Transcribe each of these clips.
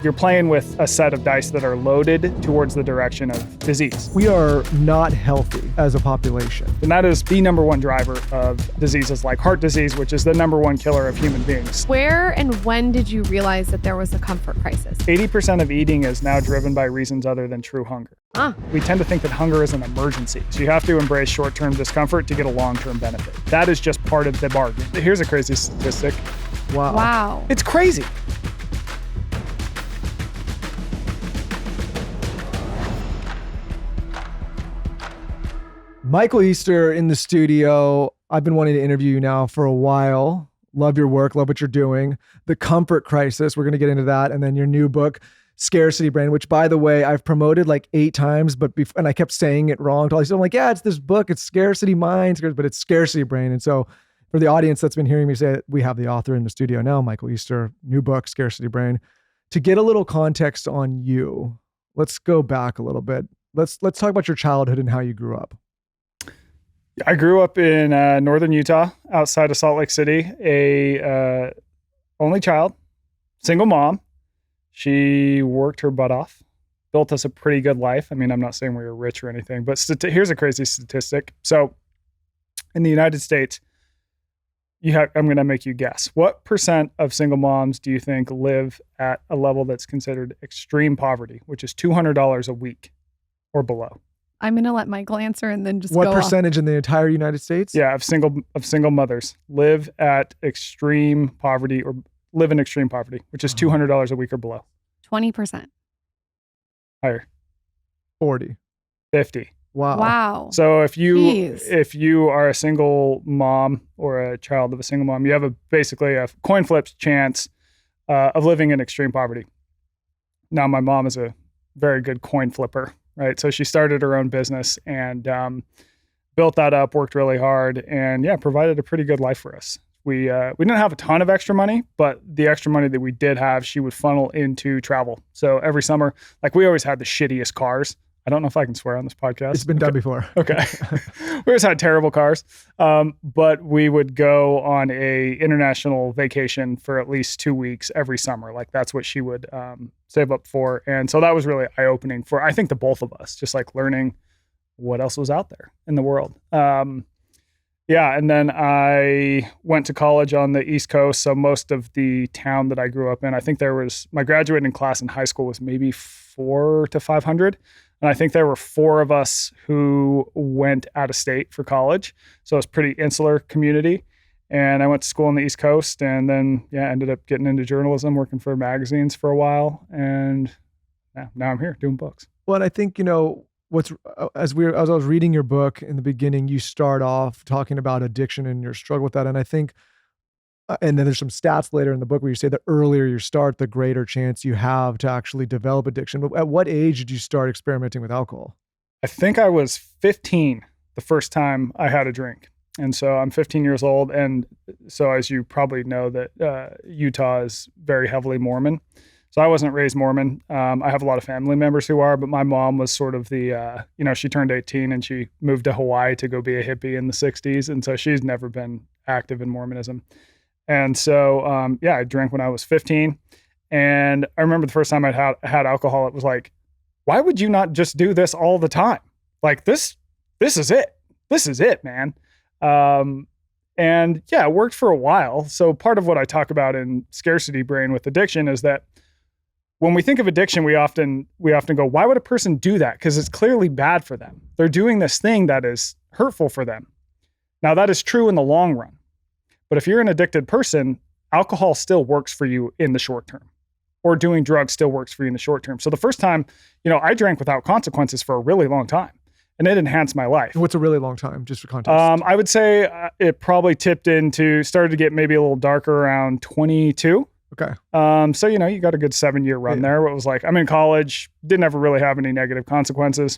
You're playing with a set of dice that are loaded towards the direction of disease. We are not healthy as a population. And that is the number one driver of diseases like heart disease, which is the number one killer of human beings. Where and when did you realize that there was a comfort crisis? 80% of eating is now driven by reasons other than true hunger. We tend to think that hunger is an emergency. So you have to embrace short-term discomfort to get a long-term benefit. That is just part of the bargain. Here's a crazy statistic. Wow. It's crazy. Michael Easter in the studio. I've been wanting to interview you now for a while. Love your work. Love what you're doing. The Comfort Crisis. We're going to get into that. And then your new book, Scarcity Brain, which, by the way, I've promoted like 8 times, and I kept saying it wrong. I'm like, yeah, it's this book. It's Scarcity Mind, but it's Scarcity Brain. And so for the audience that's been hearing me say it, we have the author in the studio now, Michael Easter, new book, Scarcity Brain. To get a little context on you, let's go back a little bit. Let's talk about your childhood and how you grew up. I grew up in northern Utah, outside of Salt Lake City, a only child, single mom. She worked her butt off, built us a pretty good life. I mean, I'm not saying we were rich or anything, but here's a crazy statistic. So in the United States, I'm going to make you guess. What % of single moms do you think live at a level that's considered extreme poverty, which is $200 a week or below? I'm going to let Michael answer and then just What go percentage in the entire United States? Yeah, of single mothers live at extreme poverty or live in extreme poverty, which is $200 a week or below. 20%. Higher. 40. 50. Wow. So if you are a single mom or a child of a single mom, you have basically a coin flip chance of living in extreme poverty. Now, my mom is a very good coin flipper, right? So she started her own business and built that up, worked really hard, and provided a pretty good life for us. We didn't have a ton of extra money, but the extra money that we did have, she would funnel into travel. So every summer, like we always had the shittiest cars. I don't know if I can swear on this podcast. It's been done before. Okay. We always had terrible cars. But we would go on a international vacation for at least 2 weeks every summer. Like that's what she would save up for. And so that was really eye-opening for, I think, the both of us, just like learning what else was out there in the world. And then I went to college on the East Coast. So most of the town that I grew up in, I think my graduating class in high school was maybe 400 to 500. And I think there were 4 of us who went out of state for college. So it was a pretty insular community. And I went to school on the East Coast and then, ended up getting into journalism, working for magazines for a while. And now I'm here doing books. Well, and I think, as I was reading your book in the beginning, you start off talking about addiction and your struggle with that. And I think, and then there's some stats later in the book where you say the earlier you start, the greater chance you have to actually develop addiction. But at what age did you start experimenting with alcohol? I think I was 15 the first time I had a drink. And so I'm 15 years old. And so as you probably know that Utah is very heavily Mormon. So I wasn't raised Mormon. I have a lot of family members who are, but my mom was sort of the, she turned 18 and she moved to Hawaii to go be a hippie in the 60s. And so she's never been active in Mormonism. And so, I drank when I was 15. And I remember the first time I had alcohol, it was like, why would you not just do this all the time? Like this is it. This is it, man. It worked for a while. So part of what I talk about in Scarcity Brain with addiction is that when we think of addiction, we often go, why would a person do that? Because it's clearly bad for them. They're doing this thing that is hurtful for them. Now that is true in the long run. But if you're an addicted person, alcohol still works for you in the short term, or doing drugs still works for you in the short term. So the first time, I drank without consequences for a really long time, and it enhanced my life. What's a really long time, just for context? I would say it probably started to get maybe a little darker around 22. Okay. So, you got a good 7-year run there. It was like, I'm in college, didn't ever really have any negative consequences.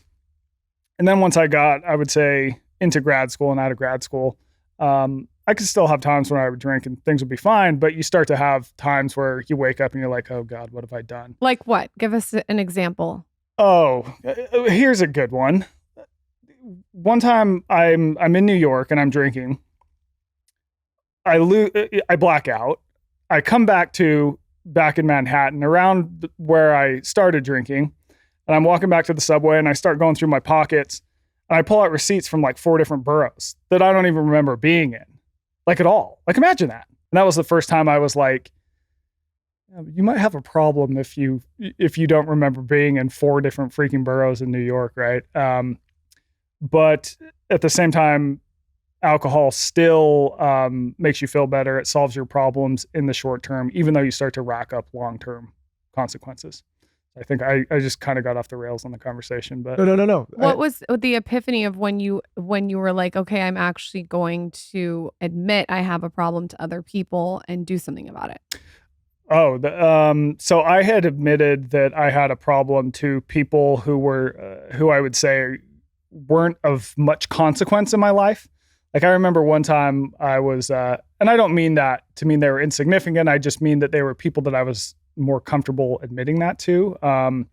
And then once I got, I would say, into grad school and out of grad school, I could still have times when I would drink and things would be fine, but you start to have times where you wake up and you're like, oh God, what have I done? Like what? Give us an example. Oh, here's a good one. One time I'm in New York and I'm drinking. I black out. I come back to back in Manhattan around where I started drinking. And I'm walking back to the subway and I start going through my pockets and I pull out receipts from like 4 different boroughs that I don't even remember being in, like at all. Like imagine that. And that was the first time I was like, you might have a problem if you don't remember being in 4 different freaking boroughs in New York, right? But at the same time, alcohol still makes you feel better. It solves your problems in the short term, even though you start to rack up long-term consequences. I think I just kind of got off the rails on the conversation, but No. What was the epiphany of when you were like, okay, I'm actually going to admit I have a problem to other people and do something about it? So I had admitted that I had a problem to people who I would say weren't of much consequence in my life. Like I remember one time I was, and I don't mean that to mean they were insignificant. I just mean that they were people that I was more comfortable admitting that to. I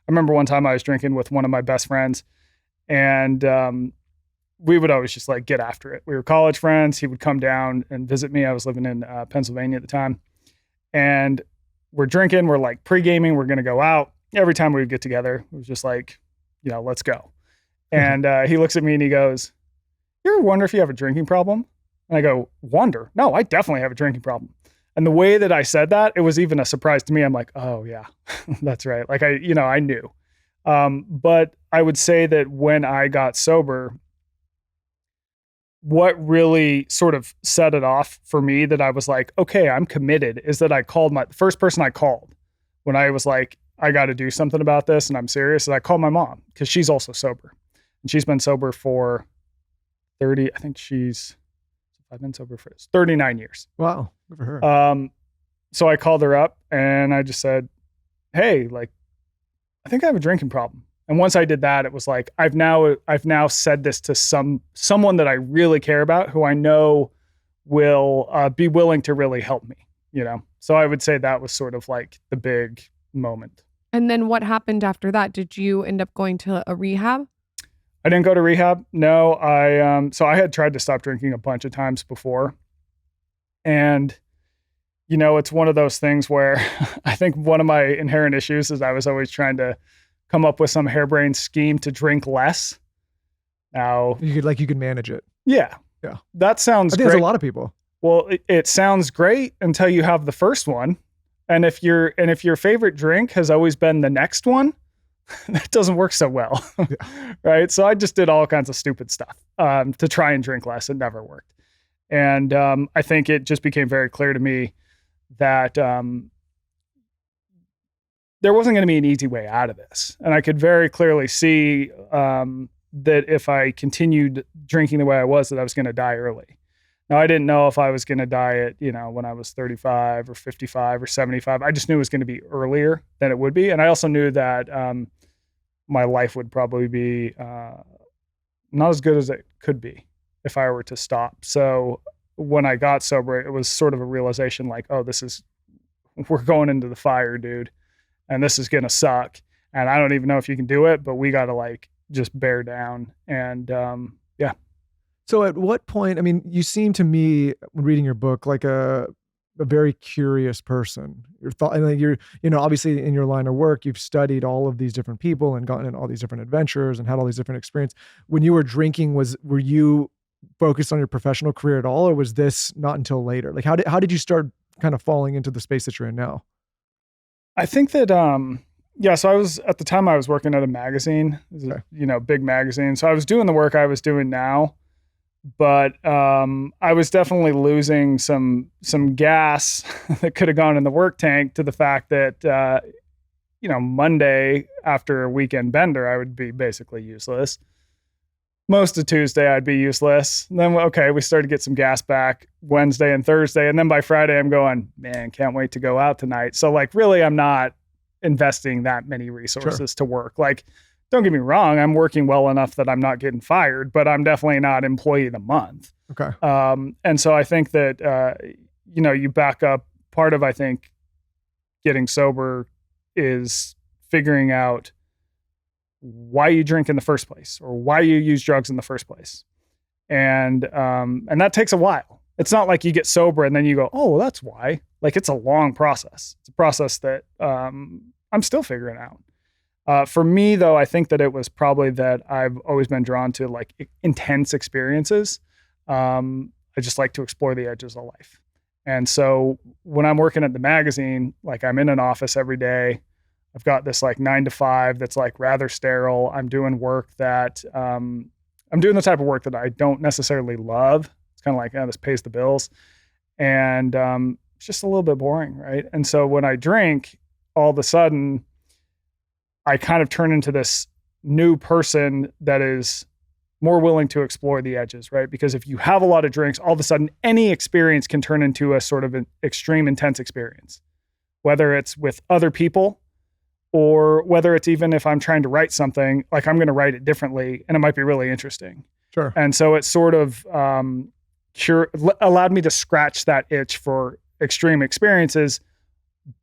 remember one time I was drinking with one of my best friends and we would always just like get after it. We were college friends. He would come down and visit me. I was living in Pennsylvania at the time. And we're drinking, we're like pre-gaming, we're going to go out. Every time we would get together, it was just like, let's go. And he looks at me and he goes, you ever wonder if you have a drinking problem? And I go, wonder? No, I definitely have a drinking problem. And the way that I said that, it was even a surprise to me. I'm like, oh yeah, that's right. Like I knew. But I would say that when I got sober, what really sort of set it off for me that I was like, okay, I'm committed, is that I called the first person I called when I was like, I got to do something about this and I'm serious. And I called my mom because she's also sober and she's been sober for 39 years. Wow. Good for her. So I called her up and I just said, hey, like, I think I have a drinking problem. And once I did that, it was like, I've now said this to someone that I really care about, who I know will be willing to really help me, So I would say that was sort of like the big moment. And then what happened after that? Did you end up going to a rehab? I didn't go to rehab. No, so I had tried to stop drinking a bunch of times before. And, it's one of those things where I think one of my inherent issues is I was always trying to come up with some harebrained scheme to drink less. Now you could manage it. Yeah. That sounds I think great. There's a lot of people. Well, it sounds great until you have the first one. And if your favorite drink has always been the next one, that doesn't work so well. Right. So I just did all kinds of stupid stuff to try and drink less. It never worked. And I think it just became very clear to me that there wasn't going to be an easy way out of this. And I could very clearly see that if I continued drinking the way I was, that I was going to die early. Now, I didn't know if I was going to die at, when I was 35 or 55 or 75. I just knew it was going to be earlier than it would be. And I also knew that my life would probably be not as good as it could be if I were to stop. So when I got sober, it was sort of a realization like, oh, we're going into the fire, dude. And this is going to suck. And I don't even know if you can do it, but we got to like just bear down. And yeah. So at what point, I mean, you seem to me when reading your book, like a very curious person. And like you're, obviously in your line of work, you've studied all of these different people and gotten in all these different adventures and had all these different experiences. When you were drinking, were you focused on your professional career at all, or was this not until later? Like how did you start kind of falling into the space that you're in now? I think that, so I was, at the time I was working at a magazine, big magazine. So I was doing the work I was doing now, but I was definitely losing some gas that could have gone in the work tank to the fact that, Monday after a weekend bender, I would be basically useless. Most of Tuesday, I'd be useless. And then, we started to get some gas back Wednesday and Thursday. And then by Friday, I'm going, man, can't wait to go out tonight. So like, really, I'm not investing that many resources to work. Like, don't get me wrong, I'm working well enough that I'm not getting fired, but I'm definitely not employee of the month. Okay. And so I think that, you back up, part of, I think, getting sober is figuring out why you drink in the first place or why you use drugs in the first place. And that takes a while. It's not like you get sober and then you go, oh, well, that's why. Like, it's a long process. It's a process that I'm still figuring out. For me, though, I think that it was probably that I've always been drawn to like intense experiences. I just like to explore the edges of life. And so when I'm working at the magazine, like I'm in an office every day. I've got this like 9 to 5 that's like rather sterile. I'm doing work that I'm doing the type of work that I don't necessarily love. It's kind of like, this pays the bills. And it's just a little bit boring, right? And so when I drink, all of a sudden, I kind of turn into this new person that is more willing to explore the edges, right? Because if you have a lot of drinks, all of a sudden, any experience can turn into a sort of an extreme, intense experience, whether it's with other people or whether it's even if I'm trying to write something, like I'm going to write it differently and it might be really interesting. Sure. And so it sort of allowed me to scratch that itch for extreme experiences,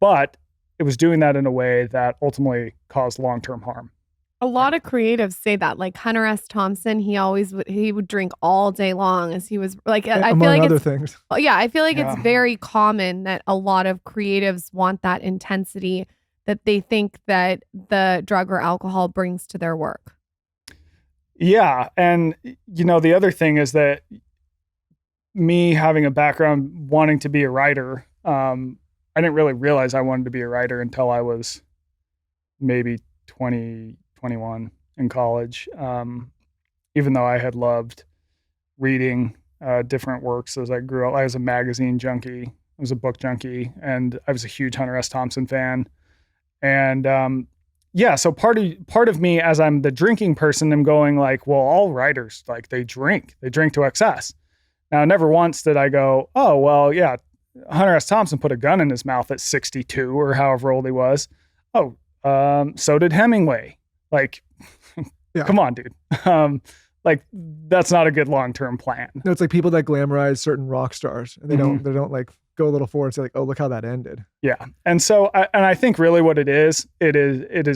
but it was doing that in a way that ultimately caused long-term harm. A lot of creatives say that, like Hunter S. Thompson, he would drink all day long as he was like, I feel like other it's, things. yeah, I feel like it's very common that a lot of creatives want that intensity that they think that the drug or alcohol brings to their work. Yeah. And, the other thing is that me having a background wanting to be a writer, I didn't really realize I wanted to be a writer until I was maybe 20, 21 in college. Even though I had loved reading different works as I grew up. I was a magazine junkie. I was a book junkie, and I was a huge Hunter S. Thompson fan. And so part of me, as I'm the drinking person, I'm going like, well, all writers, like they drink to excess. Now, never once did I go, oh, well, yeah, Hunter S. Thompson put a gun in his mouth at 62 or however old he was. Oh, so did Hemingway. Like, come on, dude. Like, that's not a good long-term plan. No, it's like people that glamorize certain rock stars, and they don't like go a little forward and say like, oh, look how that ended. Yeah. And so, I think really what it is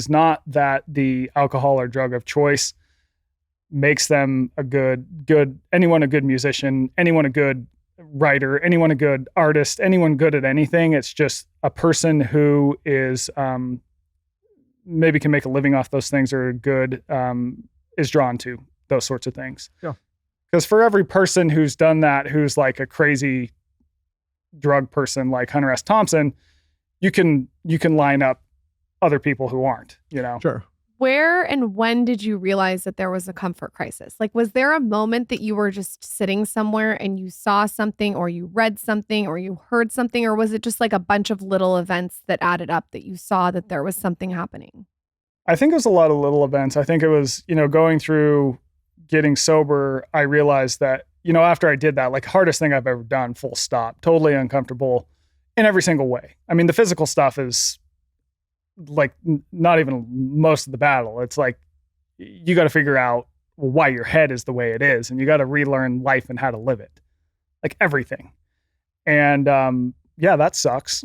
not that the alcohol or drug of choice makes them anyone a good musician, anyone a good writer, anyone a good artist, anyone good at anything. It's just a person who is maybe can make a living off those things or good is drawn to those sorts of things. Yeah. Because for every person who's done that, who's like a crazy drug person like Hunter S. Thompson, you can line up other people who aren't, Sure. Where and when did you realize that there was a comfort crisis? Like, was there a moment that you were just sitting somewhere and you saw something or you read something or you heard something, or was it just like a bunch of little events that added up that you saw that there was something happening? I think it was a lot of little events. I think it was, going through getting sober, I realized that, after I did that, like hardest thing I've ever done, full stop, totally uncomfortable in every single way. I mean, the physical stuff is like not even most of the battle. It's like, you got to figure out why your head is the way it is. And you got to relearn life and how to live it, like everything. And, that sucks.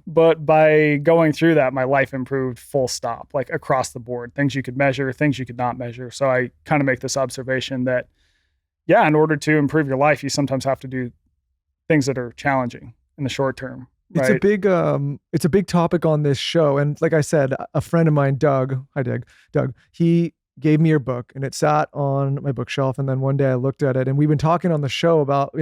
But by going through that, my life improved full stop, like across the board, things you could measure, things you could not measure. So I kind of make this observation that, in order to improve your life, you sometimes have to do things that are challenging in the short term. Right? It's a big topic on this show. And like I said, a friend of mine, Doug, he gave me your book and it sat on my bookshelf. And then one day I looked at it and we've been talking on the show about,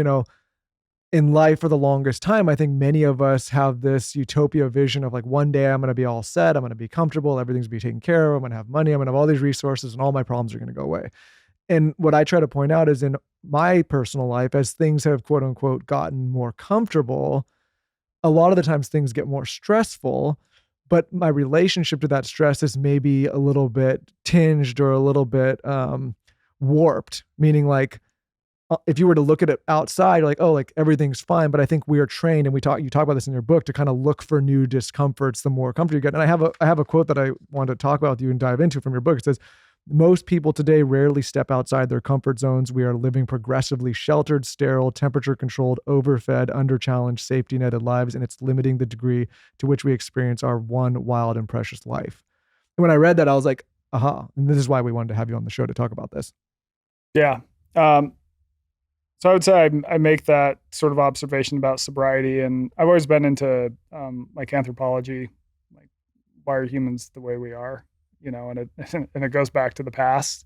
in life for the longest time, I think many of us have this utopia vision of like, one day I'm going to be all set. I'm going to be comfortable. Everything's going to be taken care of. I'm going to have money. I'm going to have all these resources and all my problems are going to go away. And what I try to point out is in my personal life, as things have quote unquote gotten more comfortable, a lot of the times things get more stressful, but my relationship to that stress is maybe a little bit tinged or a little bit warped, meaning like, if you were to look at it outside, you're like, oh, like everything's fine. But I think we are trained, and you talk about this in your book, to kind of look for new discomforts the more comfort you get. And I have a quote that I want to talk about with you and dive into from your book. It says, most people today rarely step outside their comfort zones. We are living progressively sheltered, sterile, temperature-controlled, overfed, under-challenged, safety-netted lives, and it's limiting the degree to which we experience our one wild and precious life. And when I read that, I was like, aha. And this is why we wanted to have you on the show to talk about this. Yeah. So I would say I make that sort of observation about sobriety, and I've always been into like anthropology, like why are humans the way we are, and it and it goes back to the past,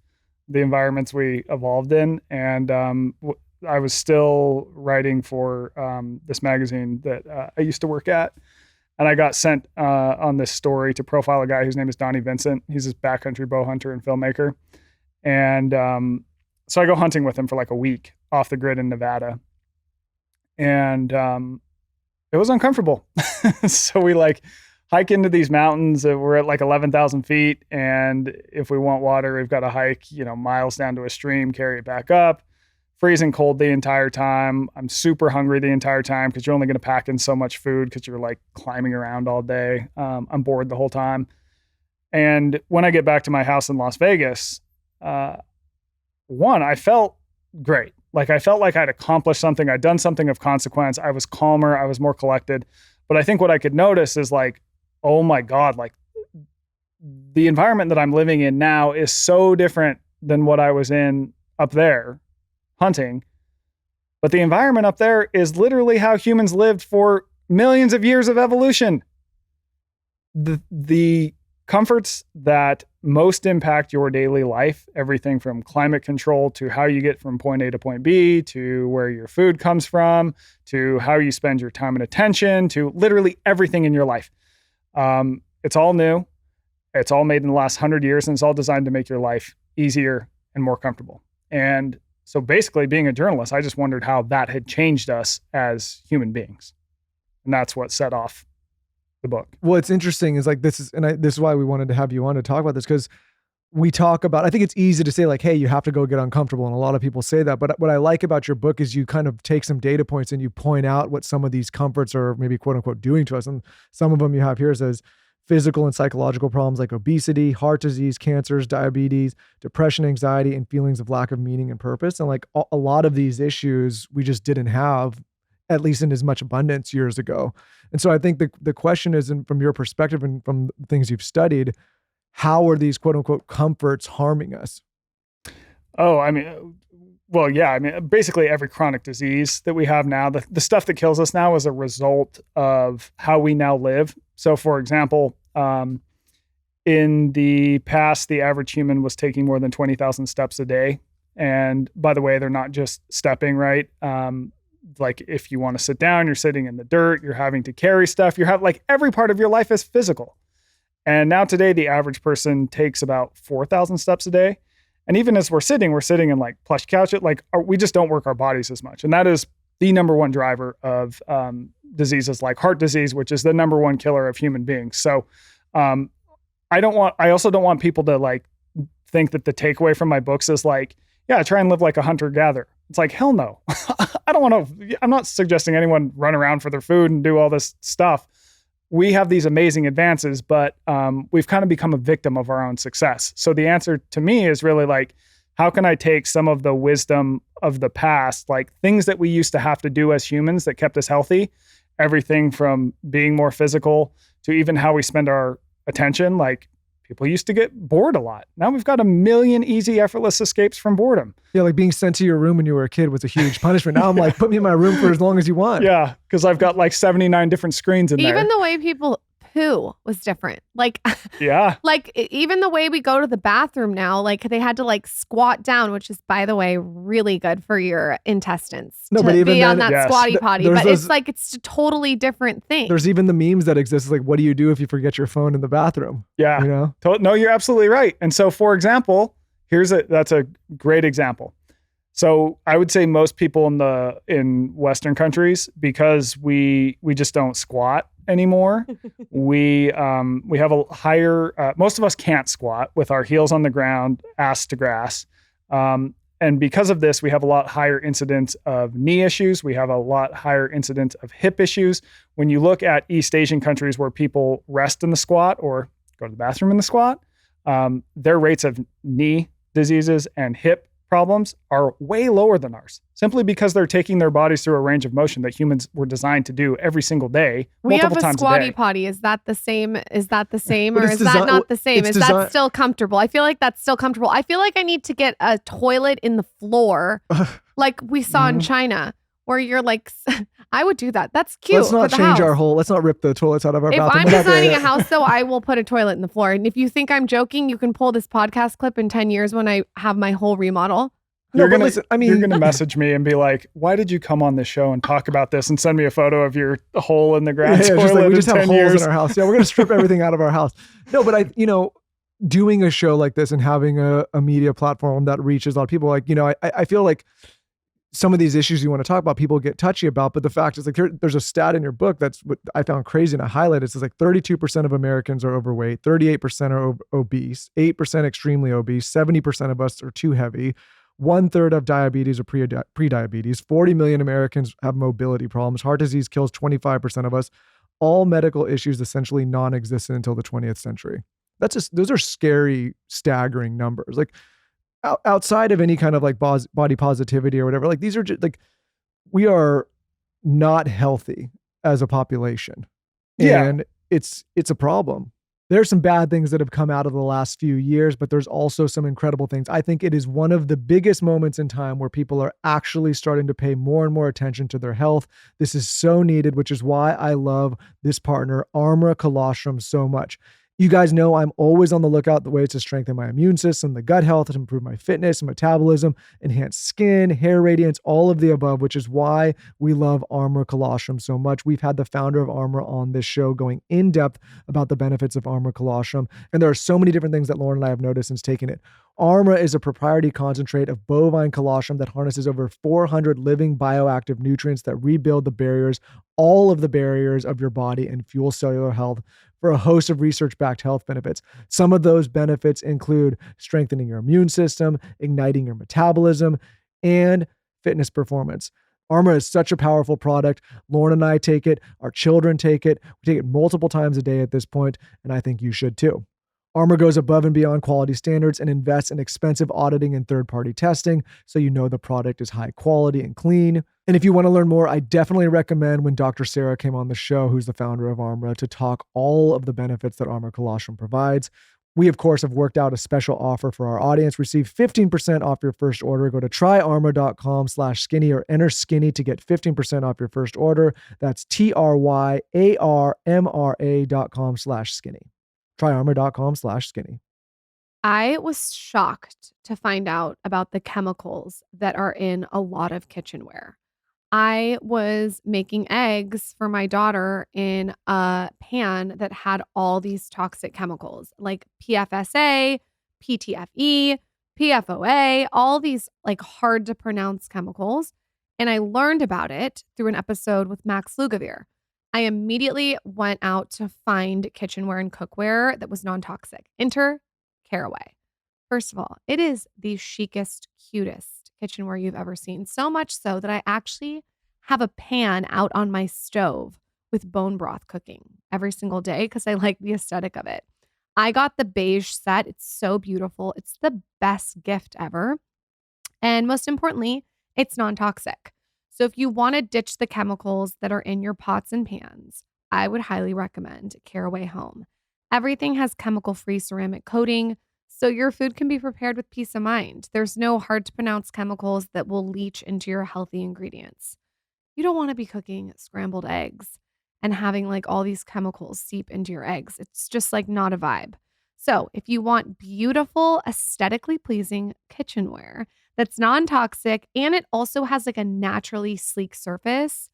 the environments we evolved in, and I was still writing for this magazine that I used to work at, and I got sent on this story to profile a guy whose name is Donnie Vincent. He's this backcountry bow hunter and filmmaker, and so I go hunting with him for like a week off the grid in Nevada. And it was uncomfortable. So we like hike into these mountains. We're at like 11,000 feet. And if we want water, we've got to hike, miles down to a stream, carry it back up. Freezing cold the entire time. I'm super hungry the entire time because you're only going to pack in so much food because you're like climbing around all day. I'm bored the whole time. And when I get back to my house in Las Vegas, I felt great. Like I felt like I'd accomplished something. I'd done something of consequence. I was calmer. I was more collected. But I think what I could notice is like, oh my God, like the environment that I'm living in now is so different than what I was in up there hunting. But the environment up there is literally how humans lived for millions of years of evolution. The comforts that most impact your daily life, everything from climate control to how you get from point A to point B, to where your food comes from, to how you spend your time and attention, to literally everything in your life. It's all new. It's all made in the last 100 years, and it's all designed to make your life easier and more comfortable. And so basically being a journalist, I just wondered how that had changed us as human beings. And that's what set off the book. What's interesting is like this is why we wanted to have you on to talk about this, because we talk about, I think it's easy to say like, hey, you have to go get uncomfortable. And a lot of people say that. But what I like about your book is you kind of take some data points and you point out what some of these comforts are maybe quote unquote doing to us. And some of them you have here says physical and psychological problems like obesity, heart disease, cancers, diabetes, depression, anxiety, and feelings of lack of meaning and purpose. And like a lot of these issues we just didn't have, at least in as much abundance years ago. And so I think the question is, from your perspective and from things you've studied, how are these quote unquote comforts harming us? Oh, I mean, well, yeah. I mean, basically every chronic disease that we have now, the stuff that kills us now is a result of how we now live. So for example, in the past, the average human was taking more than 20,000 steps a day. And by the way, they're not just stepping, right? Like if you want to sit down, you're sitting in the dirt, you're having to carry stuff, like every part of your life is physical. And now today, the average person takes about 4,000 steps a day. And even as we're sitting in like plush couches, we just don't work our bodies as much. And that is the number one driver of diseases like heart disease, which is the number one killer of human beings. So I also don't want people to like think that the takeaway from my books is like, yeah, try and live like a hunter-gatherer. It's like, hell no. I'm not suggesting anyone run around for their food and do all this stuff. We have these amazing advances, but we've kind of become a victim of our own success. So the answer to me is really like, how can I take some of the wisdom of the past, like things that we used to have to do as humans that kept us healthy, everything from being more physical to even how we spend our attention. Like people used to get bored a lot. Now we've got a million easy, effortless escapes from boredom. Yeah, like being sent to your room when you were a kid was a huge punishment. Now I'm like, put me in my room for as long as you want. Yeah, because I've got like 79 different screens in there. Even the way people poo was different. Like, yeah. Like even the way we go to the bathroom now, like they had to like squat down, which is, by the way, really good for your intestines. No, but even be on then, that squatty potty. But it's like, it's a totally different thing. There's even the memes that exist. Like, what do you do if you forget your phone in the bathroom? Yeah. You know? No, you're absolutely right. And so for example, that's a great example. So I would say most people in Western countries, because we just don't squat anymore, we have a higher, most of us can't squat with our heels on the ground, ass to grass. And because of this, we have a lot higher incidence of knee issues. We have a lot higher incidence of hip issues. When you look at East Asian countries where people rest in the squat or go to the bathroom in the squat, their rates of knee diseases and hip problems are way lower than ours, simply because they're taking their bodies through a range of motion that humans were designed to do every single day, We have multiple a times a squatty day. potty. Is that the same? Is that the same, But or it's is that not the same? it's Is that still comfortable? I feel like that's still comfortable. I feel like I need to get a toilet in the floor, like we saw in China, where you're like, I would do that. That's cute. Let's not for the change house. our whole. Let's not rip the toilets out of our If bathroom. I'm We're not gonna- designing a house, though, I will put a toilet in the floor. And if you think I'm joking, you can pull this podcast clip in 10 years when I have my whole remodel. No, You're but gonna, listen, I mean, you're gonna message me and be like, "Why did you come on this show and talk about this?" and send me a photo of your hole in the ground it's toilet just like we in just have 10 holes years. in our house. Yeah, we're gonna strip everything out of our house. No, but doing a show like this and having a media platform that reaches a lot of people, like, I feel like some of these issues you want to talk about, people get touchy about, but the fact is, like, there's a stat in your book that's what I found crazy and I highlighted. It's like 32% of Americans are overweight, 38% are obese, 8% extremely obese, 70% of us are too heavy. 1/3 of diabetes or pre-diabetes. 40 million Americans have mobility problems. Heart disease kills 25% of us. All medical issues essentially non-existent until the 20th century. Those are scary, staggering numbers. Like outside of any kind of like body positivity or whatever, like these are just like, we are not healthy as a population. Yeah. And it's a problem. There's some bad things that have come out of the last few years, but there's also some incredible things. I think it is one of the biggest moments in time where people are actually starting to pay more and more attention to their health. This is so needed, which is why I love this partner, Armra Colostrum, so much. You guys know I'm always on the lookout the ways to strengthen my immune system, the gut health, to improve my fitness and metabolism, enhance skin, hair radiance, all of the above, which is why we love Armra Colostrum so much. We've had the founder of Armra on this show going in depth about the benefits of Armra Colostrum. And there are so many different things that Lauren and I have noticed since taking it. Armra is a proprietary concentrate of bovine colostrum that harnesses over 400 living bioactive nutrients that rebuild the barriers, all of the barriers of your body, and fuel cellular health for a host of research-backed health benefits. Some of those benefits include strengthening your immune system, igniting your metabolism, and fitness performance. Armra is such a powerful product. Lauren and I take it. Our children take it. We take it multiple times a day at this point, and I think you should too. Armra goes above and beyond quality standards and invests in expensive auditing and third-party testing, so you know the product is high quality and clean. And if you want to learn more, I definitely recommend when Dr. Sarah came on the show, who's the founder of Armra, to talk all of the benefits that Armra Colostrum provides. We, of course, have worked out a special offer for our audience. Receive 15% off your first order. Go to tryarmra.com/skinny or enter skinny to get 15% off your first order. That's tryarmra.com/skinny. Tryarmor.com/skinny. I was shocked to find out about the chemicals that are in a lot of kitchenware. I was making eggs for my daughter in a pan that had all these toxic chemicals like PFSA, PTFE, PFOA, all these like hard to pronounce chemicals. And I learned about it through an episode with Max Lugavere. I immediately went out to find kitchenware and cookware that was non-toxic. Enter Caraway. First of all, it is the chicest, cutest kitchenware you've ever seen. So much so that I actually have a pan out on my stove with bone broth cooking every single day because I like the aesthetic of it. I got the beige set. It's so beautiful. It's the best gift ever. And most importantly, it's non-toxic. So if you want to ditch the chemicals that are in your pots and pans, I would highly recommend Caraway Home. Everything has chemical-free ceramic coating, so your food can be prepared with peace of mind. There's no hard-to-pronounce chemicals that will leach into your healthy ingredients. You don't want to be cooking scrambled eggs and having like all these chemicals seep into your eggs. It's just like not a vibe. So if you want beautiful, aesthetically pleasing kitchenware that's non-toxic and it also has like a naturally sleek surface,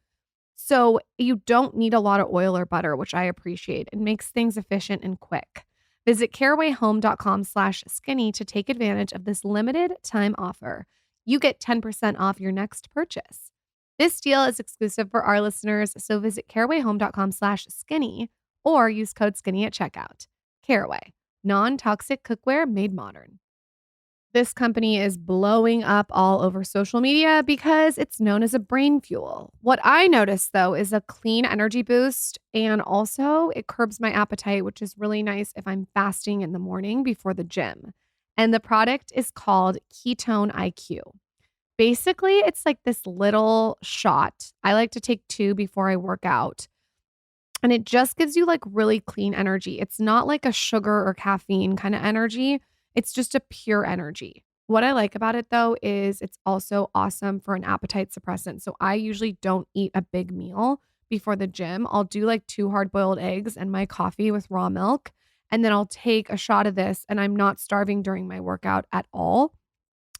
so you don't need a lot of oil or butter, which I appreciate. It makes things efficient and quick. Visit carawayhome.com/skinny to take advantage of this limited time offer. You get 10% off your next purchase. This deal is exclusive for our listeners, so visit carawayhome.com/skinny or use code skinny at checkout. Caraway, non-toxic cookware made modern. This company is blowing up all over social media because it's known as a brain fuel. What I noticed, though, is a clean energy boost, and also it curbs my appetite, which is really nice if I'm fasting in the morning before the gym. And the product is called Ketone IQ. Basically, it's like this little shot. I like to take 2 before I work out. And it just gives you like really clean energy. It's not like a sugar or caffeine kind of energy. It's just a pure energy. What I like about it though is it's also awesome for an appetite suppressant. So I usually don't eat a big meal before the gym. I'll do like 2 hard-boiled eggs and my coffee with raw milk. And then I'll take a shot of this and I'm not starving during my workout at all.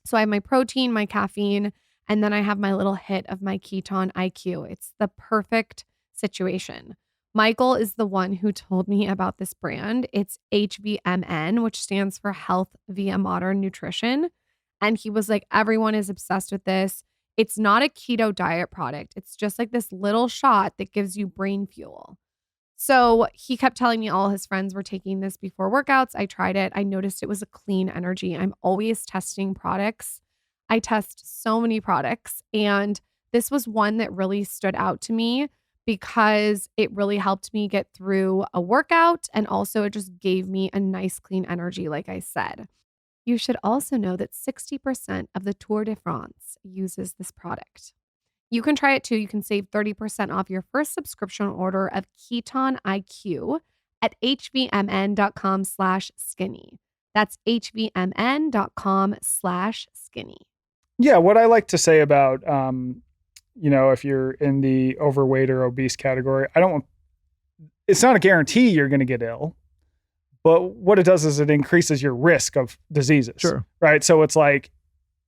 So I have my protein, my caffeine, and then I have my little hit of my Ketone IQ. It's the perfect situation. Michael is the one who told me about this brand. It's HVMN, which stands for Health via Modern Nutrition. And he was like, everyone is obsessed with this. It's not a keto diet product. It's just like this little shot that gives you brain fuel. So he kept telling me all his friends were taking this before workouts. I tried it. I noticed it was a clean energy. I'm always testing products. I test so many products. And this was one that really stood out to me because it really helped me get through a workout. And also it just gave me a nice clean energy, like I said. You should also know that 60% of the Tour de France uses this product. You can try it too. You can save 30% off your first subscription order of Ketone IQ at hvmn.com/skinny. That's hvmn.com/skinny. Yeah, what I like to say about, if you're in the overweight or obese category, it's not a guarantee you're going to get ill, but what it does is it increases your risk of diseases. Sure. Right. So it's like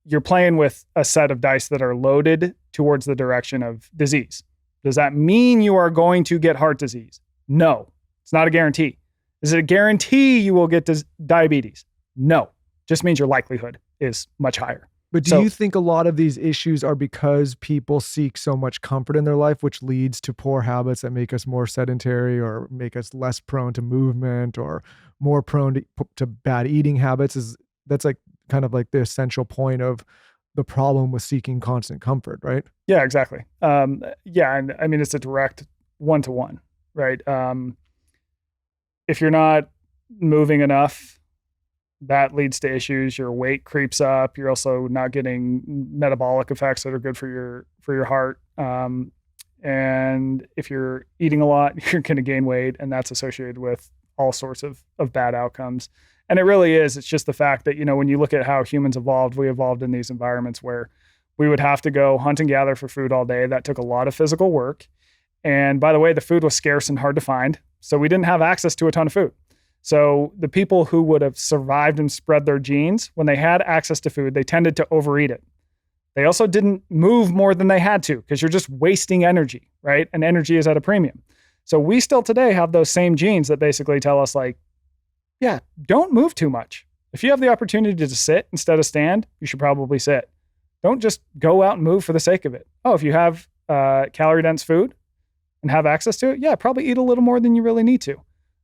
you're playing with a set of dice that are loaded towards the direction of disease. Does that mean you are going to get heart disease? No, it's not a guarantee. Is it a guarantee you will get diabetes? No, just means your likelihood is much higher. But do you think a lot of these issues are because people seek so much comfort in their life, which leads to poor habits that make us more sedentary or make us less prone to movement or more prone to bad eating habits? That's like kind of like the essential point of the problem with seeking constant comfort, right? Yeah, exactly. And I mean, it's a direct one-to-one, right? If you're not moving enough, that leads to issues. Your weight creeps up. You're also not getting metabolic effects that are good for your heart. And if you're eating a lot, you're going to gain weight, and that's associated with all sorts of bad outcomes. And it really is. It's just the fact that, when you look at how humans evolved, we evolved in these environments where we would have to go hunt and gather for food all day. That took a lot of physical work. And by the way, the food was scarce and hard to find. So we didn't have access to a ton of food. So the people who would have survived and spread their genes, when they had access to food, they tended to overeat it. They also didn't move more than they had to because you're just wasting energy, right? And energy is at a premium. So we still today have those same genes that basically tell us don't move too much. If you have the opportunity to sit instead of stand, you should probably sit. Don't just go out and move for the sake of it. Oh, if you have calorie dense food and have access to it, probably eat a little more than you really need to.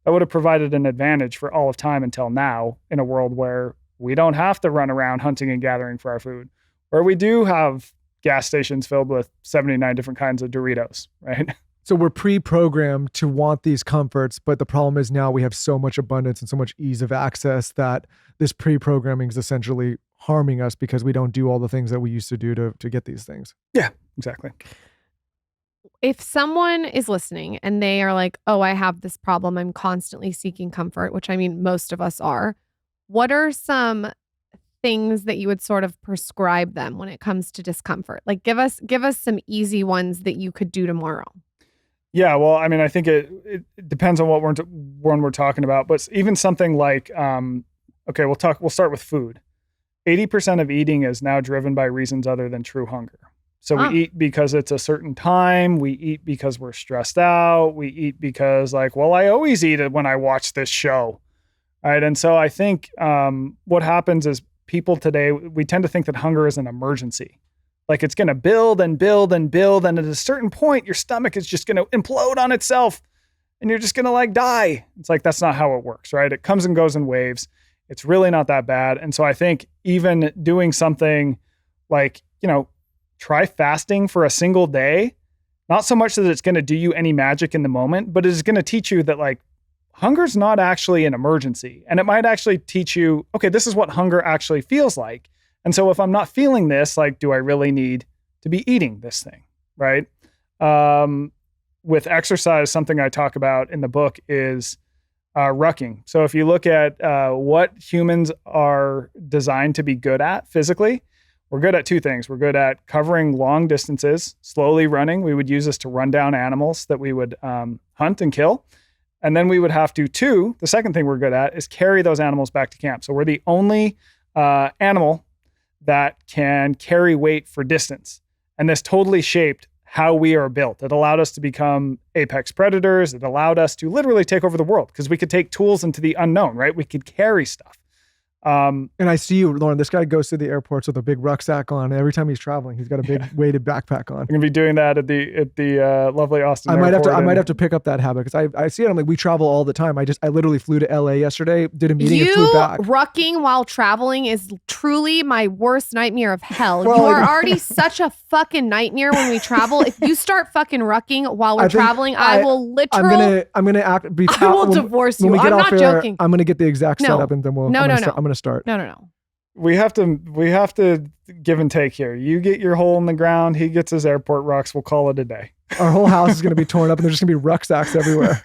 That would have provided an advantage for all of time until now in a world where we don't have to run around hunting and gathering for our food, where we do have gas stations filled with 79 different kinds of Doritos, right? So we're pre-programmed to want these comforts, but the problem is now we have so much abundance and so much ease of access that this pre-programming is essentially harming us because we don't do all the things that we used to do to get these things. Yeah, exactly. If someone is listening and they are like, oh, I have this problem, I'm constantly seeking comfort, which I mean, most of us are, what are some things that you would sort of prescribe them when it comes to discomfort? Like give us some easy ones that you could do tomorrow. Yeah, well, I mean, I think it depends on what we're talking about, but even something like, we'll start with food. 80% of eating is now driven by reasons other than true hunger. So we eat because it's a certain time. We eat because we're stressed out. We eat because I always eat it when I watch this show. Right. And so I think what happens is people today, we tend to think that hunger is an emergency. Like it's going to build and build and build. And at a certain point, your stomach is just going to implode on itself and you're just going to die. It's like, that's not how it works, right? It comes and goes in waves. It's really not that bad. And so I think even doing something like, try fasting for a single day, not so much that it's going to do you any magic in the moment, but it's going to teach you that hunger's not actually an emergency. And it might actually teach you, okay, this is what hunger actually feels like. And so if I'm not feeling this, like, do I really need to be eating this thing, right? With exercise, something I talk about in the book is rucking. So if you look at what humans are designed to be good at physically, we're good at two things. We're good at covering long distances, slowly running. We would use this to run down animals that we would hunt and kill. And then we would have to, the second thing we're good at is carry those animals back to camp. So we're the only animal that can carry weight for distance. And this totally shaped how we are built. It allowed us to become apex predators. It allowed us to literally take over the world because we could take tools into the unknown, right? We could carry stuff. And I see you, Lauren, this guy goes to the airports with a big rucksack on. Every time he's traveling, he's got a big weighted backpack on. I'm gonna be doing that at the lovely Austin I might airport. have to pick up that habit because I see it. I'm like, we travel all the time. I literally flew to LA yesterday, did a meeting and flew back. Rucking while traveling is truly my worst nightmare of hell. You are already such a fucking nightmare when we travel. If you start fucking rucking while we're traveling, I will literally. I'm gonna act. I will divorce you. I'm not joking. I'm gonna get the exact setup and then I'm gonna start. No. We have to give and take here. You get your hole in the ground. He gets his airport rucks. We'll call it a day. Our whole house is going to be torn up and there's just going to be rucksacks everywhere.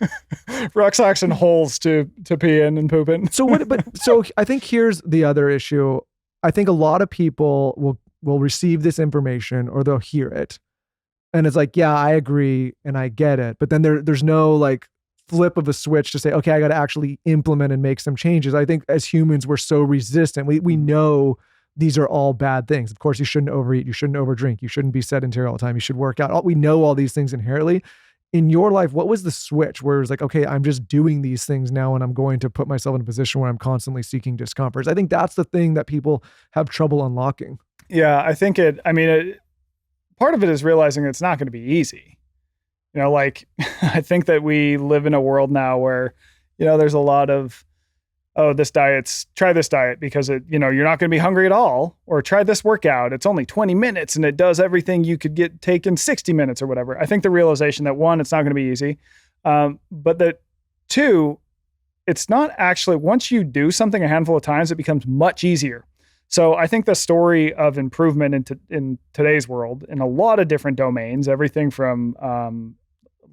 Rucksacks and holes to pee in and poop in. So I think here's the other issue. I think a lot of people will receive this information or they'll hear it. And it's like, yeah, I agree and I get it. But then there's no like flip of a switch to say, okay, I got to actually implement and make some changes. I think as humans, we're so resistant. We know these are all bad things. Of course, you shouldn't overeat. You shouldn't overdrink. You shouldn't be sedentary all the time. You should work out. We know all these things inherently. In your life, what was the switch where it was like, okay, I'm just doing these things now and I'm going to put myself in a position where I'm constantly seeking discomfort? I think that's the thing that people have trouble unlocking. Yeah, I think part of it is realizing it's not going to be easy. You know, like, I think that we live in a world now where, you know, there's a lot of, try this diet because you're not going to be hungry at all, or try this workout. It's only 20 minutes and it does everything you could take in 60 minutes or whatever. I think the realization that one, it's not going to be easy. But that two, it's not actually, once you do something a handful of times, it becomes much easier. So I think the story of improvement in today's world in a lot of different domains, everything from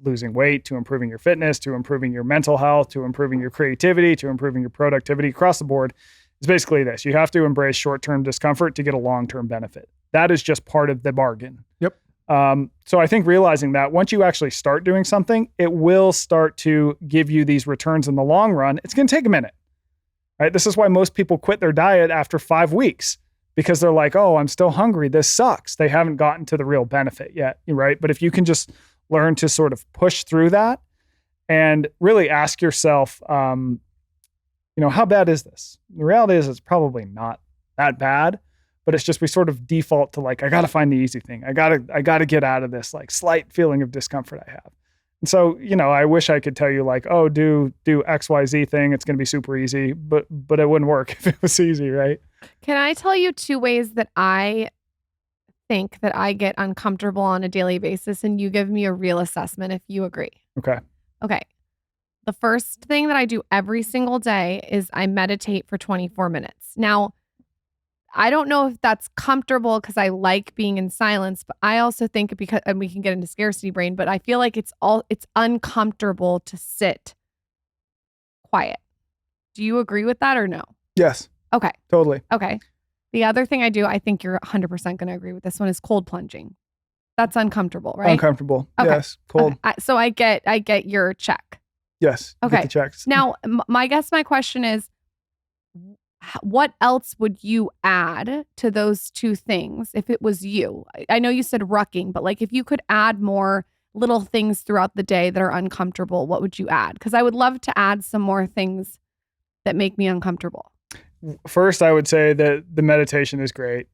losing weight to improving your fitness, to improving your mental health, to improving your creativity, to improving your productivity across the board, is basically this. You have to embrace short-term discomfort to get a long-term benefit. That is just part of the bargain. Yep. So I think realizing that once you actually start doing something, it will start to give you these returns in the long run. It's going to take a minute. Right? This is why most people quit their diet after 5 weeks, because they're like, oh, I'm still hungry. This sucks. They haven't gotten to the real benefit yet. Right? But if you can just learn to sort of push through that and really ask yourself, how bad is this? The reality is it's probably not that bad, but it's just, we sort of default to like, I got to find the easy thing. I got to get out of this like slight feeling of discomfort I have. And so, I wish I could tell you like, oh, do XYZ thing. It's going to be super easy, but it wouldn't work if it was easy, right? Can I tell you 2 ways that I think that I get uncomfortable on a daily basis, and you give me a real assessment if you agree? Okay. The first thing that I do every single day is I meditate for 24 minutes. Now, I don't know if that's comfortable because I like being in silence, but I also think and we can get into scarcity brain, but I feel like it's uncomfortable to sit quiet. Do you agree with that or no? Yes. Okay. Totally. Okay. The other thing I do, I think you're 100% going to agree with this one, is cold plunging. That's uncomfortable, right? Uncomfortable. Okay. Yes. Cold. Okay. So I get your check. Yes. Okay. Get the checks. Now, my question is, what else would you add to those 2 things if it was you? I know you said rucking, but like if you could add more little things throughout the day that are uncomfortable, what would you add? Because I would love to add some more things that make me uncomfortable. First, I would say that the meditation is great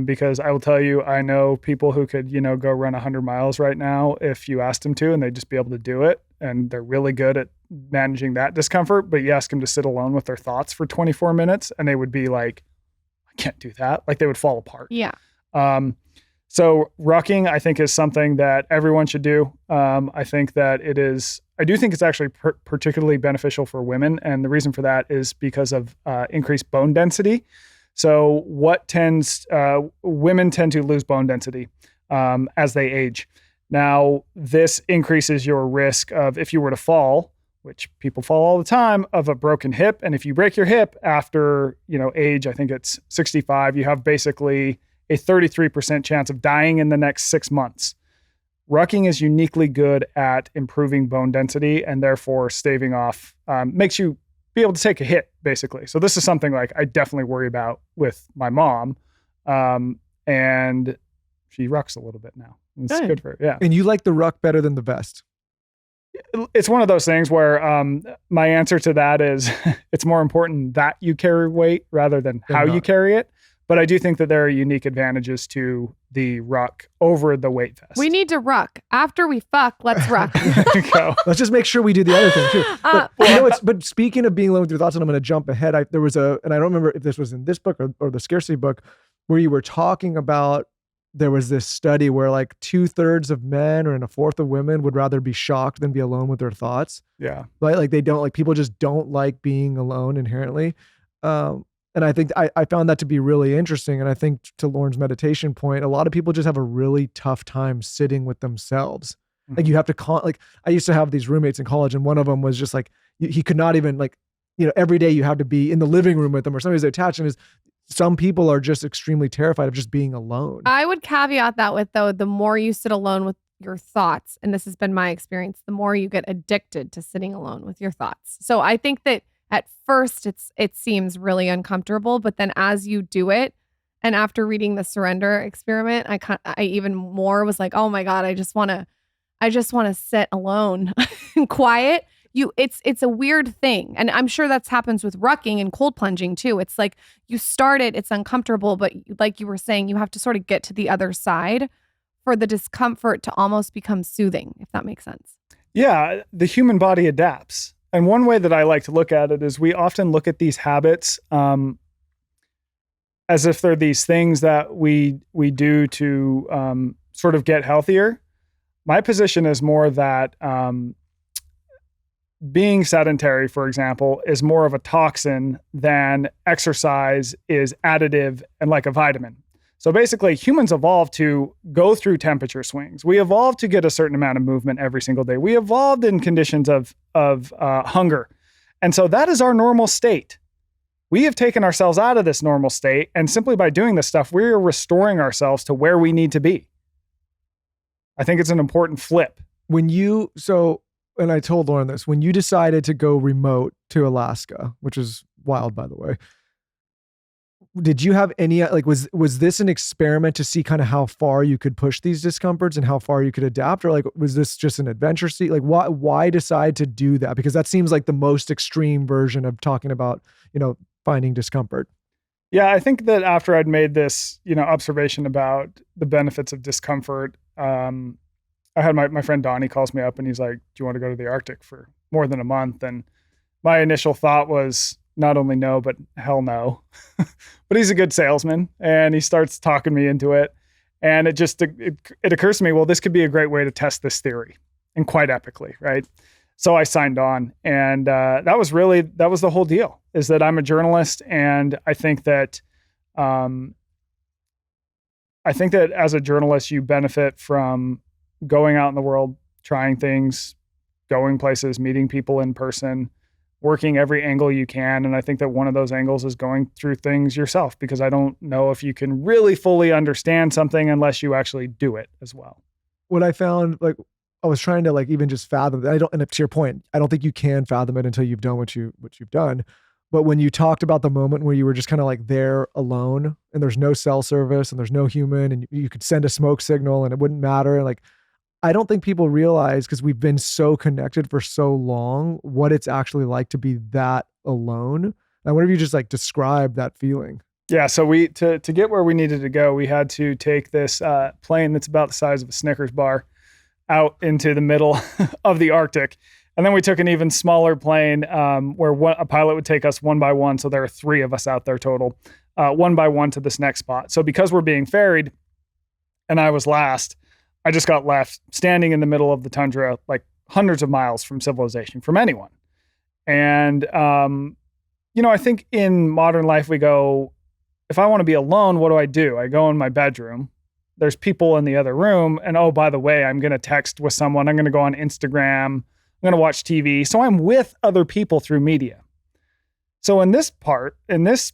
because I will tell you, I know people who could, go run 100 miles right now if you asked them to, and they'd just be able to do it. And they're really good at managing that discomfort. But you ask them to sit alone with their thoughts for 24 minutes and they would be like, I can't do that. Like they would fall apart. Yeah. So rucking, I think, is something that everyone should do. I think that I do think it's actually particularly beneficial for women. And the reason for that is because of increased bone density. So women tend to lose bone density as they age. Now, this increases your risk of, if you were to fall, which people fall all the time, of a broken hip. And if you break your hip after, age, I think it's 65, you have basically a 33% chance of dying in the next 6 months. Rucking is uniquely good at improving bone density and therefore staving off, makes you be able to take a hit, basically. So this is something like I definitely worry about with my mom. And she rucks a little bit now. It's good for her, yeah. And you like the ruck better than the vest? It's one of those things where my answer to that is it's more important that you carry weight rather than how you carry it. But I do think that there are unique advantages to the ruck over the weight vest. We need to ruck. After we fuck, let's ruck. There you go. Let's just make sure we do the other thing too. But speaking of being alone with your thoughts, and I'm going to jump ahead. There was and I don't remember if this was in this book or the scarcity book, where you were talking about, there was this study where like 2/3 of men or 1/4 of women would rather be shocked than be alone with their thoughts. Yeah. Like they don't, like, people just don't like being alone inherently. And I think I found that to be really interesting. And I think, to Lauren's meditation point, a lot of people just have a really tough time sitting with themselves. Mm-hmm. Like you have to I used to have these roommates in college, and one of them was just like, he could not even, like, every day you have to be in the living room with them or somebody's attached. And some people are just extremely terrified of just being alone. I would caveat that with, though, the more you sit alone with your thoughts, and this has been my experience, the more you get addicted to sitting alone with your thoughts. So I think that at first it seems really uncomfortable, but then as you do it, and after reading the surrender experiment, I even more was like, oh my God, I just want to sit alone and quiet. It's a weird thing. And I'm sure that's happens with rucking and cold plunging too. It's like you start it, it's uncomfortable, but like you were saying, you have to sort of get to the other side for the discomfort to almost become soothing, if that makes sense. Yeah, the human body adapts. And one way that I like to look at it is we often look at these habits as if they're these things that we do to sort of get healthier. My position is more that being sedentary, for example, is more of a toxin than exercise is additive and like a vitamin. So basically, humans evolved to go through temperature swings. We evolved to get a certain amount of movement every single day. We evolved in conditions of hunger. And so that is our normal state. We have taken ourselves out of this normal state, and simply by doing this stuff, we're restoring ourselves to where we need to be. I think it's an important flip. And I told Lauren this, when you decided to go remote to Alaska, which is wild, by the way, did you have any, like, was this an experiment to see kind of how far you could push these discomforts and how far you could adapt? Or like, was this just an adventure seat? Like, why decide to do that? Because that seems like the most extreme version of talking about, finding discomfort. Yeah, I think that after I'd made this, observation about the benefits of discomfort, I had my friend Donnie calls me up and he's like, do you want to go to the Arctic for more than a month? And my initial thought was not only no, but hell no. But he's a good salesman and he starts talking me into it. And it occurs to me, well, this could be a great way to test this theory, and quite epically, right? So I signed on, and that was the whole deal, is that I'm a journalist. And I think that as a journalist, you benefit from going out in the world, trying things, going places, meeting people in person, working every angle you can. And I think that one of those angles is going through things yourself, because I don't know if you can really fully understand something unless you actually do it as well. What I found, like, I was trying to, like, even just fathom that. And to your point, I don't think you can fathom it until you've done what you've done. But when you talked about the moment where you were just kind of like there alone, and there's no cell service and there's no human, and you could send a smoke signal and it wouldn't matter. And like, I don't think people realize, because we've been so connected for so long, what it's actually like to be that alone. I wonder if you just like describe that feeling. Yeah. So to get where we needed to go, we had to take this plane that's about the size of a Snickers bar out into the middle of the Arctic. And then we took an even smaller plane where a pilot would take us one by one. So there are 3 of us out there total, one by one to this next spot. So because we're being ferried, and I was last, I just got left standing in the middle of the tundra, like hundreds of miles from civilization, from anyone. And, I think in modern life, we go, if I want to be alone, what do? I go in my bedroom. There's people in the other room. And oh, by the way, I'm going to text with someone. I'm going to go on Instagram. I'm going to watch TV. So I'm with other people through media. So in this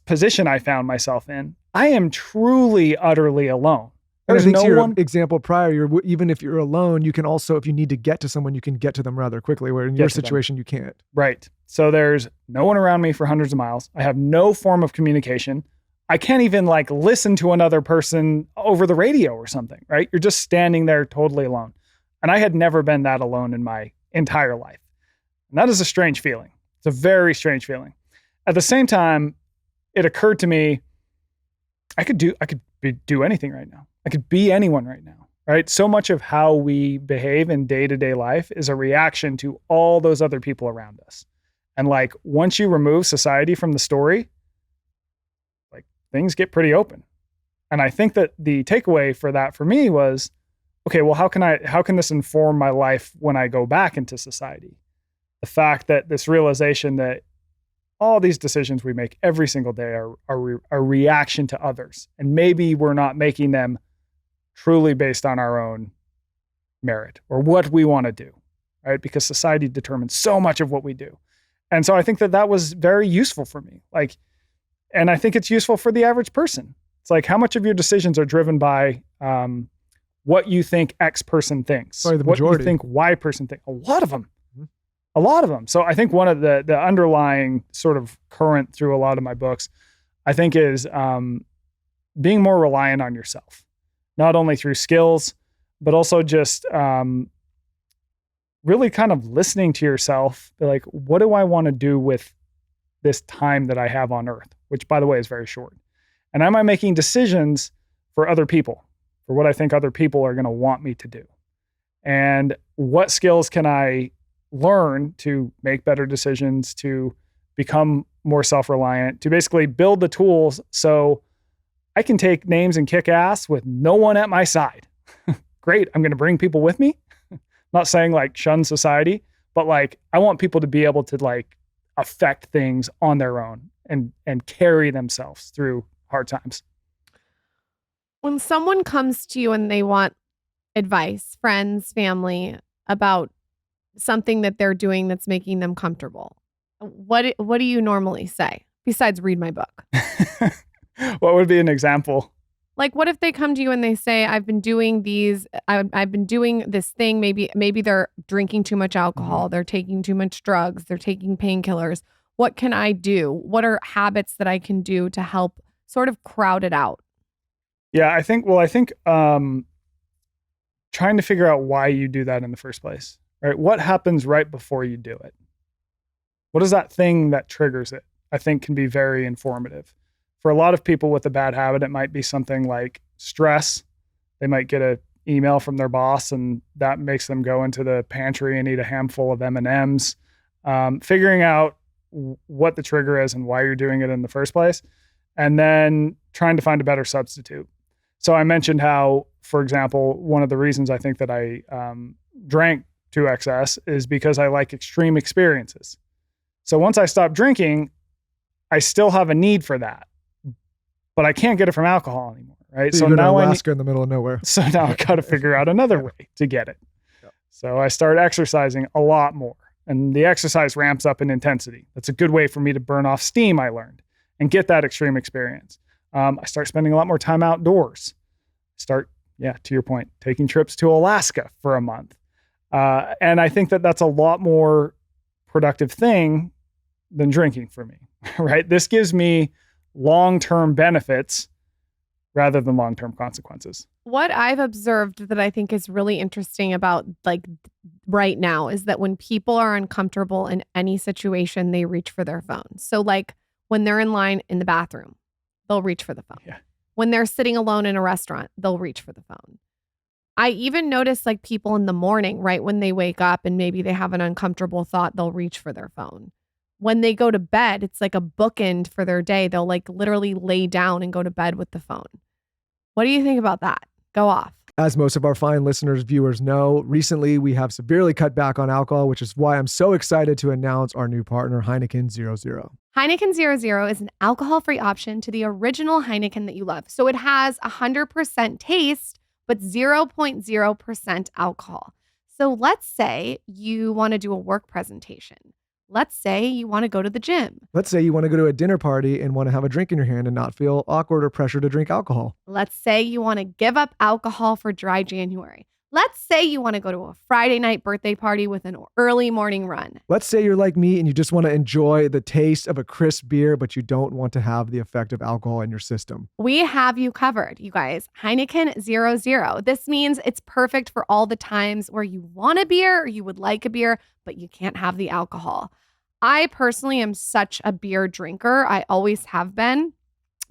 position I found myself in, I am truly, utterly alone. There's no one. Example prior, even if you're alone, you can also, if you need to get to someone, you can get to them rather quickly, where in your situation, you can't. Right. So there's no one around me for hundreds of miles. I have no form of communication. I can't even listen to another person over the radio or something, right? You're just standing there totally alone. And I had never been that alone in my entire life. And that is a strange feeling. It's a very strange feeling. At the same time, it occurred to me, I could do anything right now. I could be anyone right now, right? So much of how we behave in day-to-day life is a reaction to all those other people around us. And once you remove society from the story, things get pretty open. And I think that the takeaway for that for me was, okay, well, how can this inform my life when I go back into society? The fact that this realization that all these decisions we make every single day are a reaction to others. And maybe we're not making them truly based on our own merit or what we want to do, right? Because society determines so much of what we do. And so I think that was very useful for me. And I think it's useful for the average person. It's how much of your decisions are driven by what you think X person thinks, probably the majority. What you think Y person thinks. A lot of them. So I think one of the underlying sort of current through a lot of my books, I think is being more reliant on yourself, not only through skills, but also just really kind of listening to yourself. What do I want to do with this time that I have on earth, which by the way is very short? And am I making decisions for other people, for what I think other people are going to want me to do? And what skills can I learn to make better decisions, to become more self-reliant, to basically build the tools so I can take names and kick ass with no one at my side? Great. I'm going to bring people with me. Not saying shun society, but I want people to be able to affect things on their own and carry themselves through hard times. When someone comes to you and they want advice, friends, family, about something that they're doing that's making them comfortable, what do you normally say besides read my book? What would be an example? What if they come to you and they say, I've been doing this thing. Maybe they're drinking too much alcohol. They're taking too much drugs. They're taking painkillers. What can I do? What are habits that I can do to help sort of crowd it out? Yeah, I think trying to figure out why you do that in the first place, right? What happens right before you do it? What is that thing that triggers it? I think can be very informative. For a lot of people with a bad habit, it might be something like stress. They might get an email from their boss and that makes them go into the pantry and eat a handful of M&Ms. Figuring out what the trigger is and why you're doing it in the first place, and then trying to find a better substitute. So I mentioned how, for example, one of the reasons I think that I drank to excess is because I like extreme experiences. So once I stopped drinking, I still have a need for that, but I can't get it from alcohol anymore, right? So now Alaska in the middle of nowhere. So now I got to figure out another way to get it. Yep. So I started exercising a lot more, and the exercise ramps up in intensity. That's a good way for me to burn off steam, I learned, and get that extreme experience. I start spending a lot more time outdoors. To your point, taking trips to Alaska for a month. And I think that that's a lot more productive thing than drinking for me, right? This gives me long-term benefits rather than long-term consequences. What I've observed that I think is really interesting about right now is that when people are uncomfortable in any situation, they reach for their phone. So when they're in line in the bathroom, they'll reach for the phone. Yeah. When they're sitting alone in a restaurant, they'll reach for the phone. I even notice people in the morning, right when they wake up and maybe they have an uncomfortable thought, they'll reach for their phone. When they go to bed, it's like a bookend for their day. They'll literally lay down and go to bed with the phone. What do you think about that? Go off. As most of our fine listeners, viewers know, recently we have severely cut back on alcohol, which is why I'm so excited to announce our new partner, Heineken 00. Heineken 00 is an alcohol-free option to the original Heineken that you love. So it has 100% taste, but 0.0% alcohol. So let's say you want to do a work presentation. Let's say you want to go to the gym. Let's say you want to go to a dinner party and want to have a drink in your hand and not feel awkward or pressure to drink alcohol. Let's say you want to give up alcohol for dry January. Let's say you want to go to a Friday night birthday party with an early morning run. Let's say you're like me and you just want to enjoy the taste of a crisp beer, but you don't want to have the effect of alcohol in your system. We have you covered, you guys. Heineken 00. This means it's perfect for all the times where you want a beer or you would like a beer, but you can't have the alcohol. I personally am such a beer drinker. I always have been.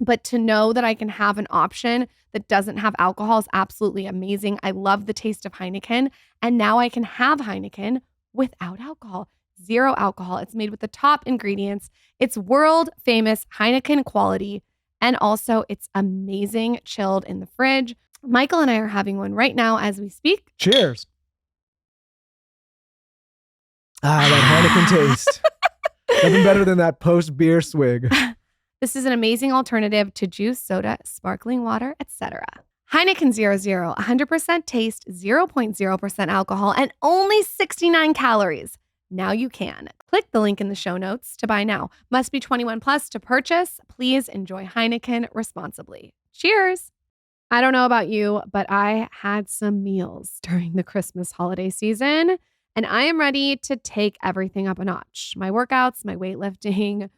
But to know that I can have an option that doesn't have alcohol is absolutely amazing. I love the taste of Heineken. And now I can have Heineken without alcohol. 0 alcohol. It's made with the top ingredients. It's world famous Heineken quality. And also it's amazing chilled in the fridge. Michael and I are having one right now as we speak. Cheers. That Heineken taste. Nothing better than that post-beer swig. This is an amazing alternative to juice, soda, sparkling water, etc. Heineken 00, 100% taste, 0.0% alcohol, and only 69 calories. Now you can. Click the link in the show notes to buy now. Must be 21 plus to purchase. Please enjoy Heineken responsibly. Cheers. I don't know about you, but I had some meals during the Christmas holiday season, and I am ready to take everything up a notch. My workouts, my weightlifting,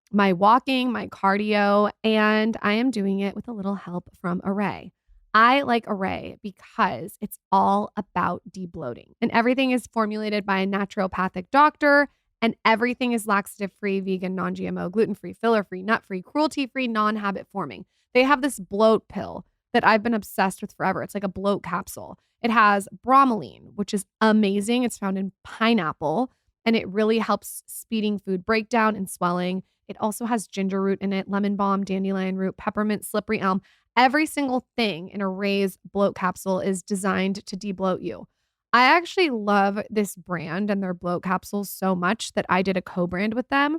my walking, my cardio, and I am doing it with a little help from Array. I like Array because it's all about debloating, and everything is formulated by a naturopathic doctor, and everything is laxative-free, vegan, non-GMO, gluten-free, filler-free, nut-free, cruelty-free, non-habit forming. They have this bloat pill that I've been obsessed with forever. It's like a bloat capsule. It has bromelain, which is amazing. It's found in pineapple, and it really helps speeding food breakdown and swelling. It also has ginger root in it, lemon balm, dandelion root, peppermint, slippery elm. Every single thing in Array's bloat capsule is designed to debloat you. I actually love this brand and their bloat capsules so much that I did a co-brand with them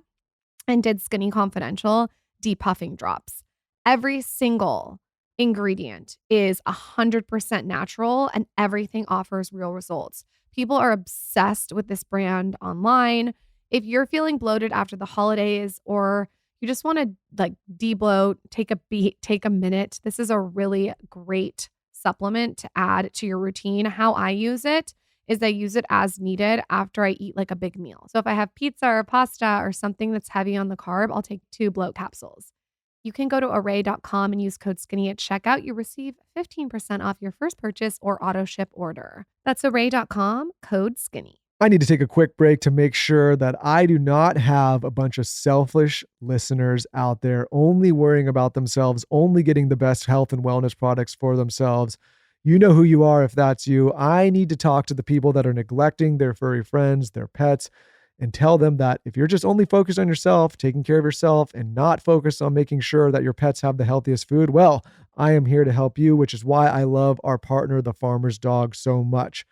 and did Skinny Confidential depuffing drops. Every single ingredient is 100% natural and everything offers real results. People are obsessed with this brand online. If you're feeling bloated after the holidays or you just want to like debloat, take a beat, take a minute, this is a really great supplement to add to your routine. How I use it is I use it as needed after I eat like a big meal. So if I have pizza or pasta or something that's heavy on the carb, I'll take 2 bloat capsules. You can go to array.com and use code SKINNY at checkout. You receive 15% off your first purchase or auto ship order. That's array.com, code SKINNY. I need to take a quick break to make sure that I do not have a bunch of selfish listeners out there only worrying about themselves, only getting the best health and wellness products for themselves. You know who you are if that's you. I need to talk to the people that are neglecting their furry friends, their pets, and tell them that if you're just only focused on yourself, taking care of yourself, and not focused on making sure that your pets have the healthiest food, well, I am here to help you, which is why I love our partner, the Farmer's Dog, so much.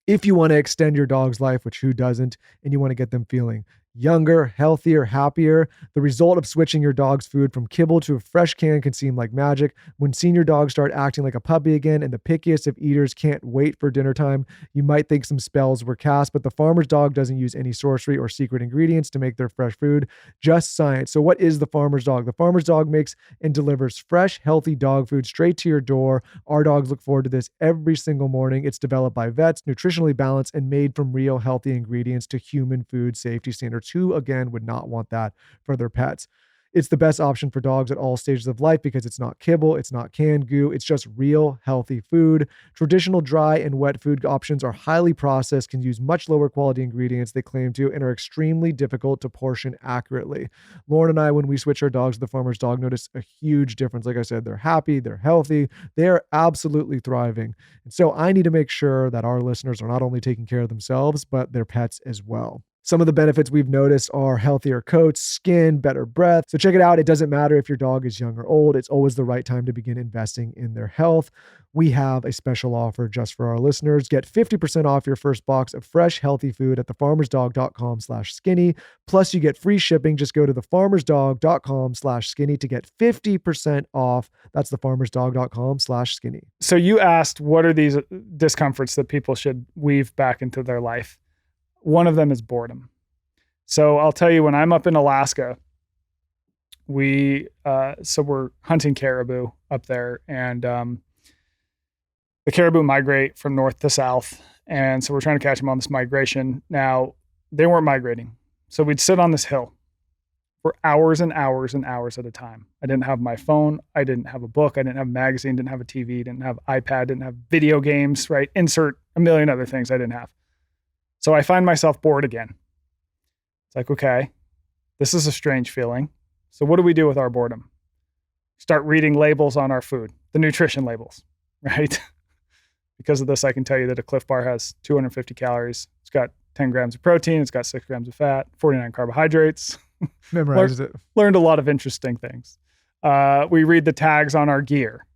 If you want to extend your dog's life, which who doesn't, and you want to get them feeling younger, healthier, happier, the result of switching your dog's food from kibble to a fresh can can seem like magic. When seeing your dog start acting like a puppy again and the pickiest of eaters can't wait for dinner time, you might think some spells were cast, but the Farmer's Dog doesn't use any sorcery or secret ingredients to make their fresh food, just science. So what is the Farmer's Dog? The Farmer's Dog makes and delivers fresh, healthy dog food straight to your door. Our dogs look forward to this every single morning. It's developed by vets, nutritionally balanced, and made from real healthy ingredients to human food safety standards. Who, again, would not want that for their pets? It's the best option for dogs at all stages of life because it's not kibble, it's not canned goo, it's just real healthy food. Traditional dry and wet food options are highly processed, can use much lower quality ingredients they claim to, and are extremely difficult to portion accurately. Lauren and I, when we switch our dogs to the Farmer's Dog, notice a huge difference. Like I said, they're happy, they're healthy, they're absolutely thriving. And so I need to make sure that our listeners are not only taking care of themselves, but their pets as well. Some of the benefits we've noticed are healthier coats, skin, better breath. So check it out. It doesn't matter if your dog is young or old. It's always the right time to begin investing in their health. We have a special offer just for our listeners. Get 50% off your first box of fresh, healthy food at thefarmersdog.com/skinny. Plus you get free shipping. Just go to thefarmersdog.com/skinny to get 50% off. That's thefarmersdog.com/skinny. So you asked, what are these discomforts that people should weave back into their life? One of them is boredom. So I'll tell you, when I'm up in Alaska, we're hunting caribou up there, and the caribou migrate from north to south. And so we're trying to catch them on this migration. Now, they weren't migrating. So we'd sit on this hill for hours and hours and hours at a time. I didn't have my phone. I didn't have a book. I didn't have a magazine, didn't have a TV, didn't have iPad, didn't have video games, right? Insert a million other things I didn't have. So I find myself bored again. It's like, okay, this is a strange feeling. So what do we do with our boredom? Start reading labels on our food, the nutrition labels, right? Because of this, I can tell you that a Cliff Bar has 250 calories. It's got 10 grams of protein. It's got 6 grams of fat, 49 carbohydrates. Memorized it. Learned a lot of interesting things. We read the tags on our gear.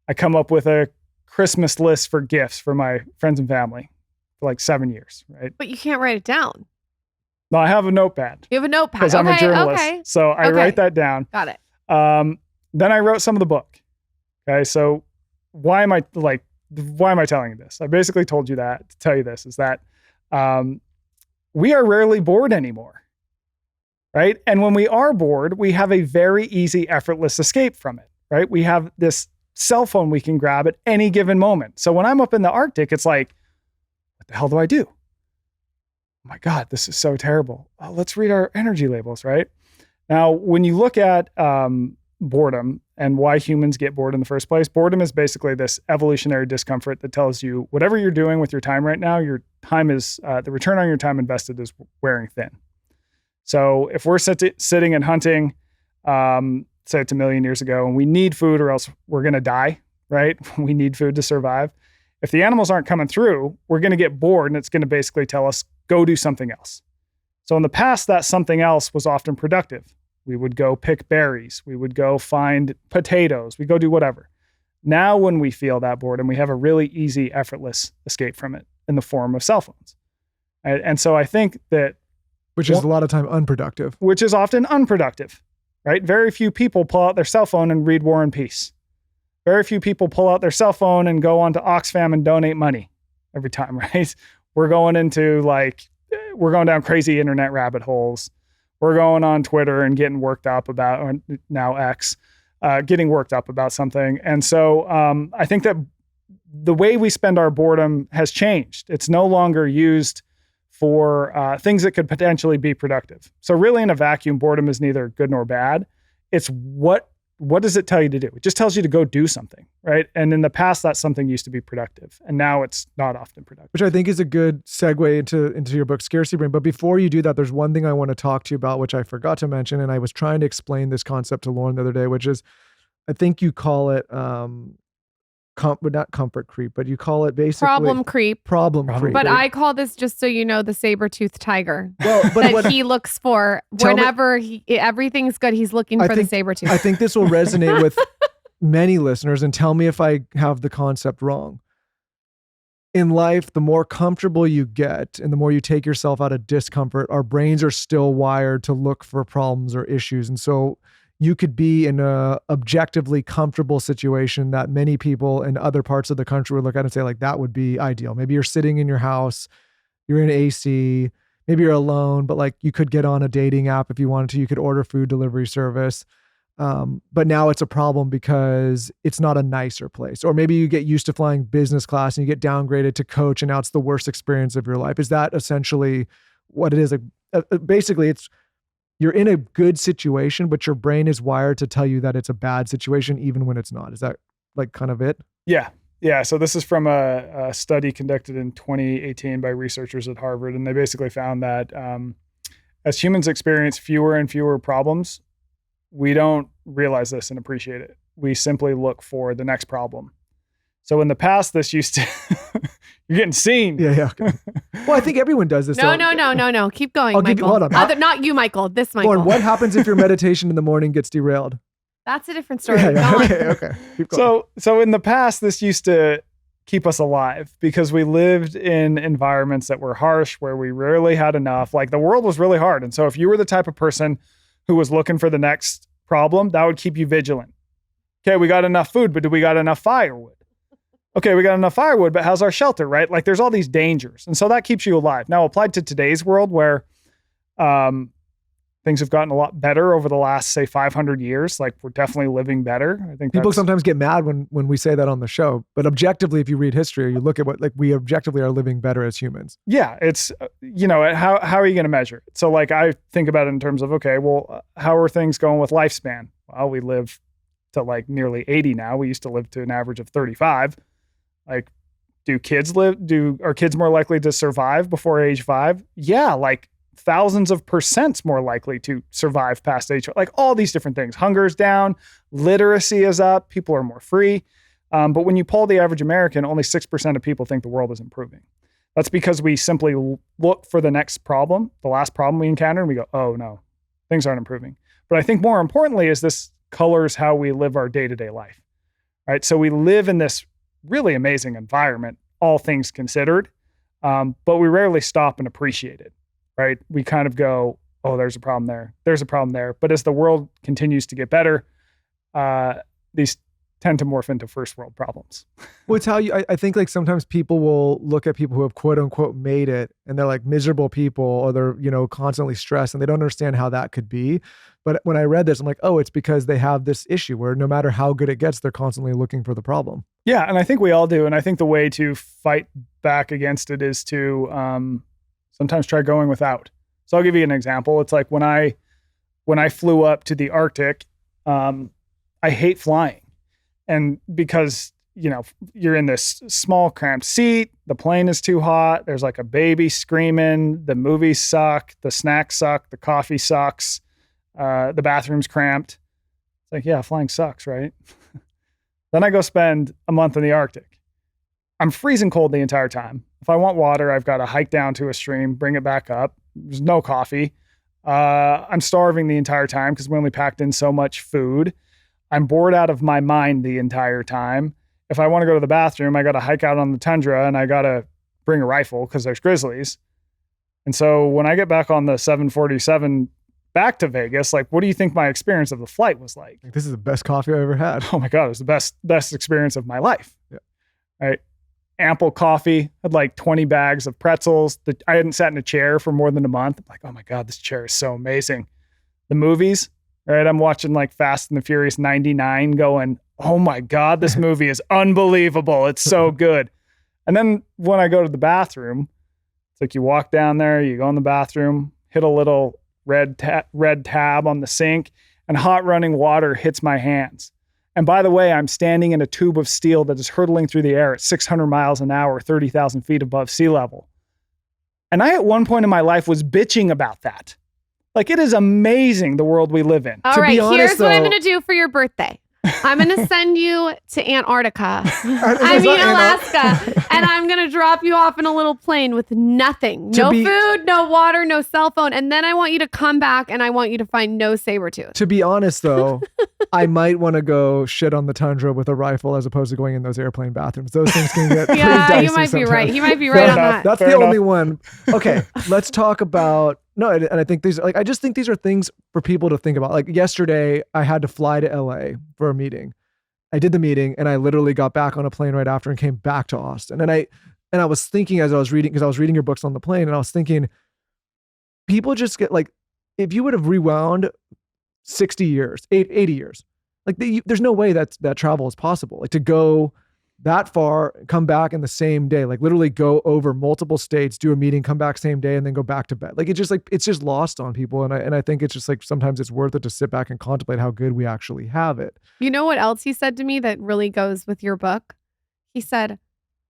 I come up with a Christmas list for gifts for my friends and family for like 7 years, right? But you can't write it down. No, I have a notepad. You have a notepad. Because I'm a journalist. So I write that down. Got it. Then I wrote some of the book. Okay. So why am I telling you this? I basically told you that to tell you this is that we are rarely bored anymore. Right. And when we are bored, we have a very easy, effortless escape from it. Right. We have this cell phone we can grab at any given moment. So when I'm up in the Arctic, it's like, what the hell do I do? Oh my God, this is so terrible. Oh, let's read our energy labels, right? Now, when you look at boredom and why humans get bored in the first place, boredom is basically this evolutionary discomfort that tells you whatever you're doing with your time right now, your time is, the return on your time invested is wearing thin. So if we're sitting and hunting, say it's 1 million years ago, and we need food or else we're going to die, right? We need food to survive. If the animals aren't coming through, we're going to get bored, and it's going to basically tell us, go do something else. So in the past, that something else was often productive. We would go pick berries. We would go find potatoes. We go do whatever. Now, when we feel that boredom, we have a really easy, effortless escape from it in the form of cell phones. And so I think that... Which is a lot of time unproductive. Which is often unproductive, right? Very few people pull out their cell phone and read War and Peace. Very few people pull out their cell phone and go onto Oxfam and donate money every time, right? We're going down crazy internet rabbit holes. We're going on Twitter and getting worked up about, or now X, getting worked up about something. And so I think that the way we spend our boredom has changed. It's no longer used for things that could potentially be productive. So really in a vacuum, boredom is neither good nor bad. It's what does it tell you to do? It just tells you to go do something, right? And in the past, that something used to be productive, and now it's not often productive. Which I think is a good segue into your book, Scarcity Brain. But before you do that, there's one thing I want to talk to you about, which I forgot to mention, and I was trying to explain this concept to Lauren the other day, which is, I think you call it, not comfort creep, but you call it basically problem creep. Creep. But I call this, just so you know, the saber-toothed tiger. Well, but that he looks for whenever everything's good. He's looking for the saber-tooth. I think this will resonate with many listeners, and tell me if I have the concept wrong. In life, the more comfortable you get and the more you take yourself out of discomfort, our brains are still wired to look for problems or issues. And so you could be in a objectively comfortable situation that many people in other parts of the country would look at and say, like, that would be ideal. Maybe you're sitting in your house, you're in AC, maybe you're alone, but like you could get on a dating app if you wanted to, you could order food delivery service. But now it's a problem because it's not a nicer place. Or maybe you get used to flying business class and you get downgraded to coach, and now it's the worst experience of your life. Is that essentially what it is? Basically, it's, you're in a good situation, but your brain is wired to tell you that it's a bad situation, even when it's not. Is that like kind of it? Yeah. Yeah. So this is from a study conducted in 2018 by researchers at Harvard. And they basically found that as humans experience fewer and fewer problems, we don't realize this and appreciate it. We simply look for the next problem. So in the past, this used to, you're getting seen. Yeah. Well, I think everyone does this. No. Keep going, I'll Michael. give you, hold on. Not you, Michael. This Michael. Lauren, what happens if your meditation in the morning gets derailed? That's a different story. Okay. Keep going. So in the past, this used to keep us alive because we lived in environments that were harsh, where we rarely had enough. Like the world was really hard. And so if you were the type of person who was looking for the next problem, that would keep you vigilant. Okay, we got enough food, but do we got enough firewood? Okay, we got enough firewood, but how's our shelter, right? Like there's all these dangers. And so that keeps you alive. Now applied to today's world where things have gotten a lot better over the last, say, 500 years. Like we're definitely living better. I think people sometimes get mad when we say that on the show, but objectively, if you read history or you look at what, like we objectively are living better as humans. Yeah, it's, how are you going to measure it? So like I think about it in terms of, okay, well, how are things going with lifespan? Well, we live to like nearly 80 now. We used to live to an average of 35. Like, are kids more likely to survive before age 5? Yeah, like thousands of % more likely to survive past age 5. Like all these different things. Hunger's down, literacy is up, people are more free. But when you poll the average American, only 6% of people think the world is improving. That's because we simply look for the next problem, the last problem we encounter, and we go, oh no, things aren't improving. But I think more importantly is this colors how we live our day-to-day life, right? So we live in this really amazing environment, all things considered, but we rarely stop and appreciate it, right? We kind of go, oh, there's a problem there. There's a problem there. But as the world continues to get better, these tend to morph into first world problems. Well, it's how I think like sometimes people will look at people who have quote unquote made it and they're like miserable people or they're, constantly stressed and they don't understand how that could be. But when I read this, I'm like, oh, it's because they have this issue where no matter how good it gets, they're constantly looking for the problem. Yeah. And I think we all do. And I think the way to fight back against it is to sometimes try going without. So I'll give you an example. It's like when I flew up to the Arctic, I hate flying. And because, you're in this small cramped seat, the plane is too hot, there's like a baby screaming, the movies suck, the snacks suck, the coffee sucks, the bathroom's cramped. It's like, yeah, flying sucks, right? Then I go spend a month in the Arctic. I'm freezing cold the entire time. If I want water, I've got to hike down to a stream, bring it back up. There's no coffee. I'm starving the entire time because we only packed in so much food. I'm bored out of my mind the entire time. If I want to go to the bathroom, I got to hike out on the tundra and I got to bring a rifle because there's grizzlies. And so when I get back on the 747 back to Vegas, like, what do you think my experience of the flight was like? This is the best coffee I've ever had. Oh my God, it was the best experience of my life. Yeah. Right. Ample coffee, had like 20 bags of pretzels. I hadn't sat in a chair for more than a month. I'm like, oh my God, this chair is so amazing. The movies, right? I'm watching like Fast and the Furious 99 going, oh my God, this movie is unbelievable. It's so good. And then when I go to the bathroom, it's like you walk down there, you go in the bathroom, hit a little red tab on the sink, and hot running water hits my hands. And by the way, I'm standing in a tube of steel that is hurtling through the air at 600 miles an hour, 30,000 feet above sea level. And I, at one point in my life, was bitching about that. Like, it is amazing the world we live in. All right, here's what I'm going to do for your birthday. I'm going to send you to Antarctica. Alaska. And I'm going to drop you off in a little plane with nothing. No food, no water, no cell phone. And then I want you to come back and I want you to find no saber-tooth. To be honest, though, I might want to go shit on the tundra with a rifle as opposed to going in those airplane bathrooms. Those things can get pretty dicey you might sometimes. Be right. He might be right on that. That's the only one. Okay, let's talk about... No, and I think I just think these are things for people to think about. Like yesterday, I had to fly to LA for a meeting. I did the meeting and I literally got back on a plane right after and came back to Austin. And I was thinking as I was reading, because I was reading your books on the plane, and I was thinking, people just get like, if you would have rewound 60 years, 80 years, like there's no way that travel is possible. Like to go that far, come back in the same day, like literally go over multiple states, do a meeting, come back same day, and then go back to bed. Like it's just lost on people. And I think it's just like, sometimes it's worth it to sit back and contemplate how good we actually have it. You know what else he said to me that really goes with your book? He said,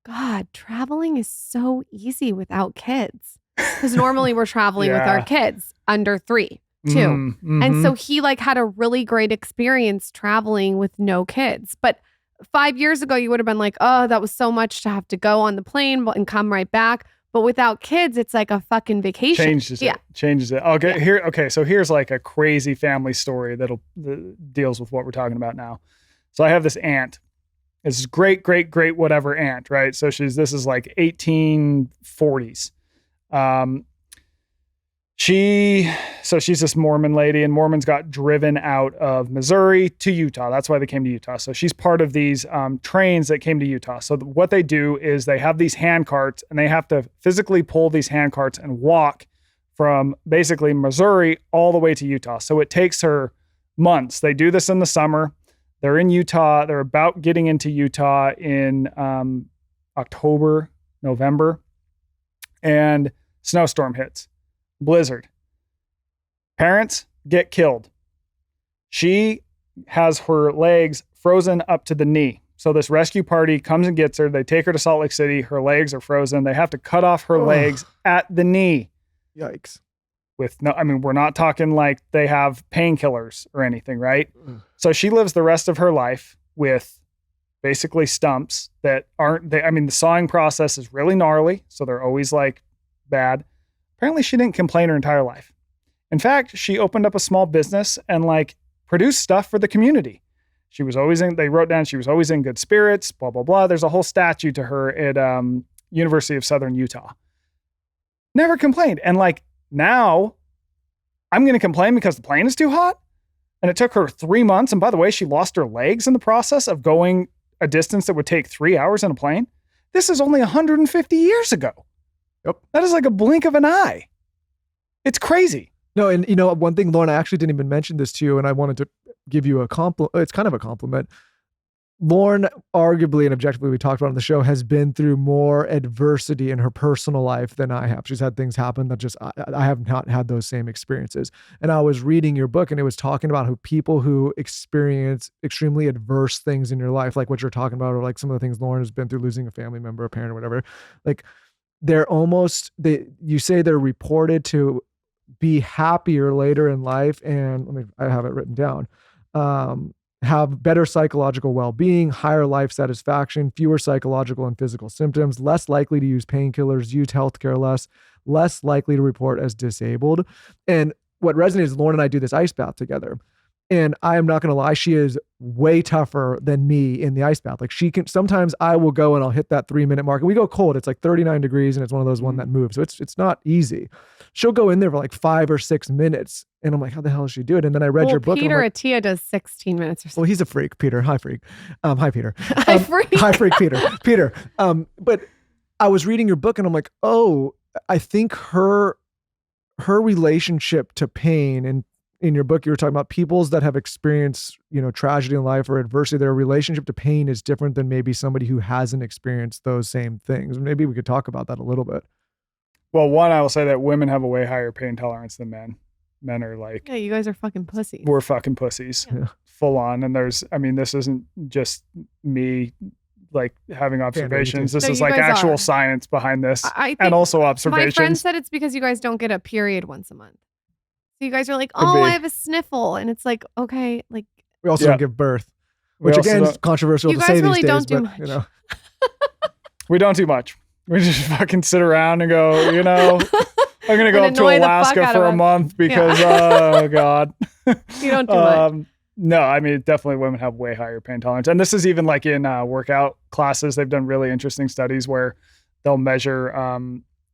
God, traveling is so easy without kids. Because normally we're traveling with our kids under 3, 2. Mm-hmm. And so he like had a really great experience traveling with no kids. But 5 years ago, you would have been like, oh, that was so much to have to go on the plane and come right back. But without kids, it's like a fucking vacation. Changes it. Okay, yeah. So here's like a crazy family story that deals with what we're talking about now. So I have this aunt. This is great whatever aunt, right? So this is like 1840s. She's this Mormon lady, and Mormons got driven out of Missouri to Utah. That's why they came to Utah. So she's part of these trains that came to Utah. So what they do is they have these hand carts, and they have to physically pull these hand carts and walk from basically Missouri all the way to Utah. So it takes her months. They do this in the summer. They're in Utah. They're about getting into Utah in October, November, and snowstorm hits. Blizzard. Parents get killed. She has her legs frozen up to the knee. So this rescue party comes and gets her. They take her to Salt Lake City. Her legs are frozen. They have to cut off her legs at the knee. Yikes. We're not talking like they have painkillers or anything, right? So she lives the rest of her life with basically stumps that the sawing process is really gnarly. So they're always like bad. Apparently she didn't complain her entire life. In fact, she opened up a small business and like produced stuff for the community. They wrote down she was always in good spirits, blah, blah, blah. There's a whole statue to her at University of Southern Utah. Never complained. And like now I'm going to complain because the plane is too hot. And it took her 3 months. And by the way, she lost her legs in the process of going a distance that would take 3 hours in a plane. This is only 150 years ago. Yep. That is like a blink of an eye. It's crazy. No, and one thing, Lauren, I actually didn't even mention this to you, and I wanted to give you a compliment. It's kind of a compliment. Lauren, arguably and objectively, we talked about on the show, has been through more adversity in her personal life than I have. She's had things happen that just, I have not had those same experiences. And I was reading your book, and it was talking about how people who experience extremely adverse things in your life, like what you're talking about, or like some of the things Lauren has been through, losing a family member, a parent, or whatever, like you say they're reported to be happier later in life. And I have it written down. Have better psychological well-being, higher life satisfaction, fewer psychological and physical symptoms, less likely to use painkillers, use healthcare less likely to report as disabled. And what resonates is Lauren and I do this ice bath together. And I am not going to lie, she is way tougher than me in the ice bath. Like sometimes I will go and I'll hit that 3-minute mark, and we go cold. It's like 39 degrees and it's one of those one that moves. So it's not easy. She'll go in there for like 5 or 6 minutes. And I'm like, how the hell does she do it? And then I read your book. Peter like, Attia does 16 minutes or something. Well, he's a freak, Peter. Hi, freak. Hi, Peter. Hi, freak. Hi, freak, Peter. Peter. But I was reading your book and I'm like, oh, I think her relationship to pain, and in your book, you were talking about peoples that have experienced, tragedy in life or adversity. Their relationship to pain is different than maybe somebody who hasn't experienced those same things. Maybe we could talk about that a little bit. Well, one, I will say that women have a way higher pain tolerance than men. Men are like, yeah, you guys are fucking pussies. We're fucking pussies, full on. And this isn't just me like having observations. This is like actual science behind this, and also observations. My friend said it's because you guys don't get a period once a month. So you guys are like, I have a sniffle. And it's like, okay, like. We also don't give birth, which again is controversial to say these days. You guys really don't do much. We don't do much. We just fucking sit around and go, I'm going to go up to Alaska for a month because, oh God. You don't do much. No, definitely women have way higher pain tolerance. And this is even like in workout classes. They've done really interesting studies where they'll measure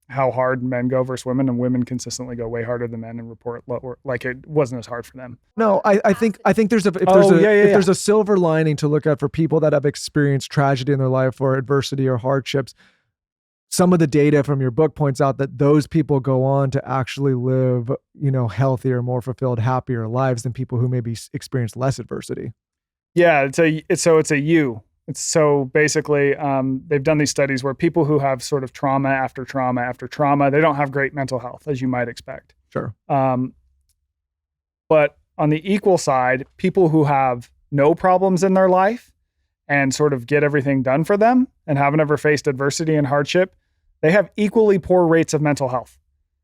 how hard men go versus women, and women consistently go way harder than men and report lower, like it wasn't as hard for them. No, I think there's if there's a silver lining to look at for people that have experienced tragedy in their life or adversity or hardships. Some of the data from your book points out that those people go on to actually live, healthier, more fulfilled, happier lives than people who maybe experience less adversity. Yeah, it's a you. So basically, they've done these studies where people who have sort of trauma after trauma after trauma, they don't have great mental health, as you might expect. Sure. But on the equal side, people who have no problems in their life and sort of get everything done for them and haven't ever faced adversity and hardship, they have equally poor rates of mental health.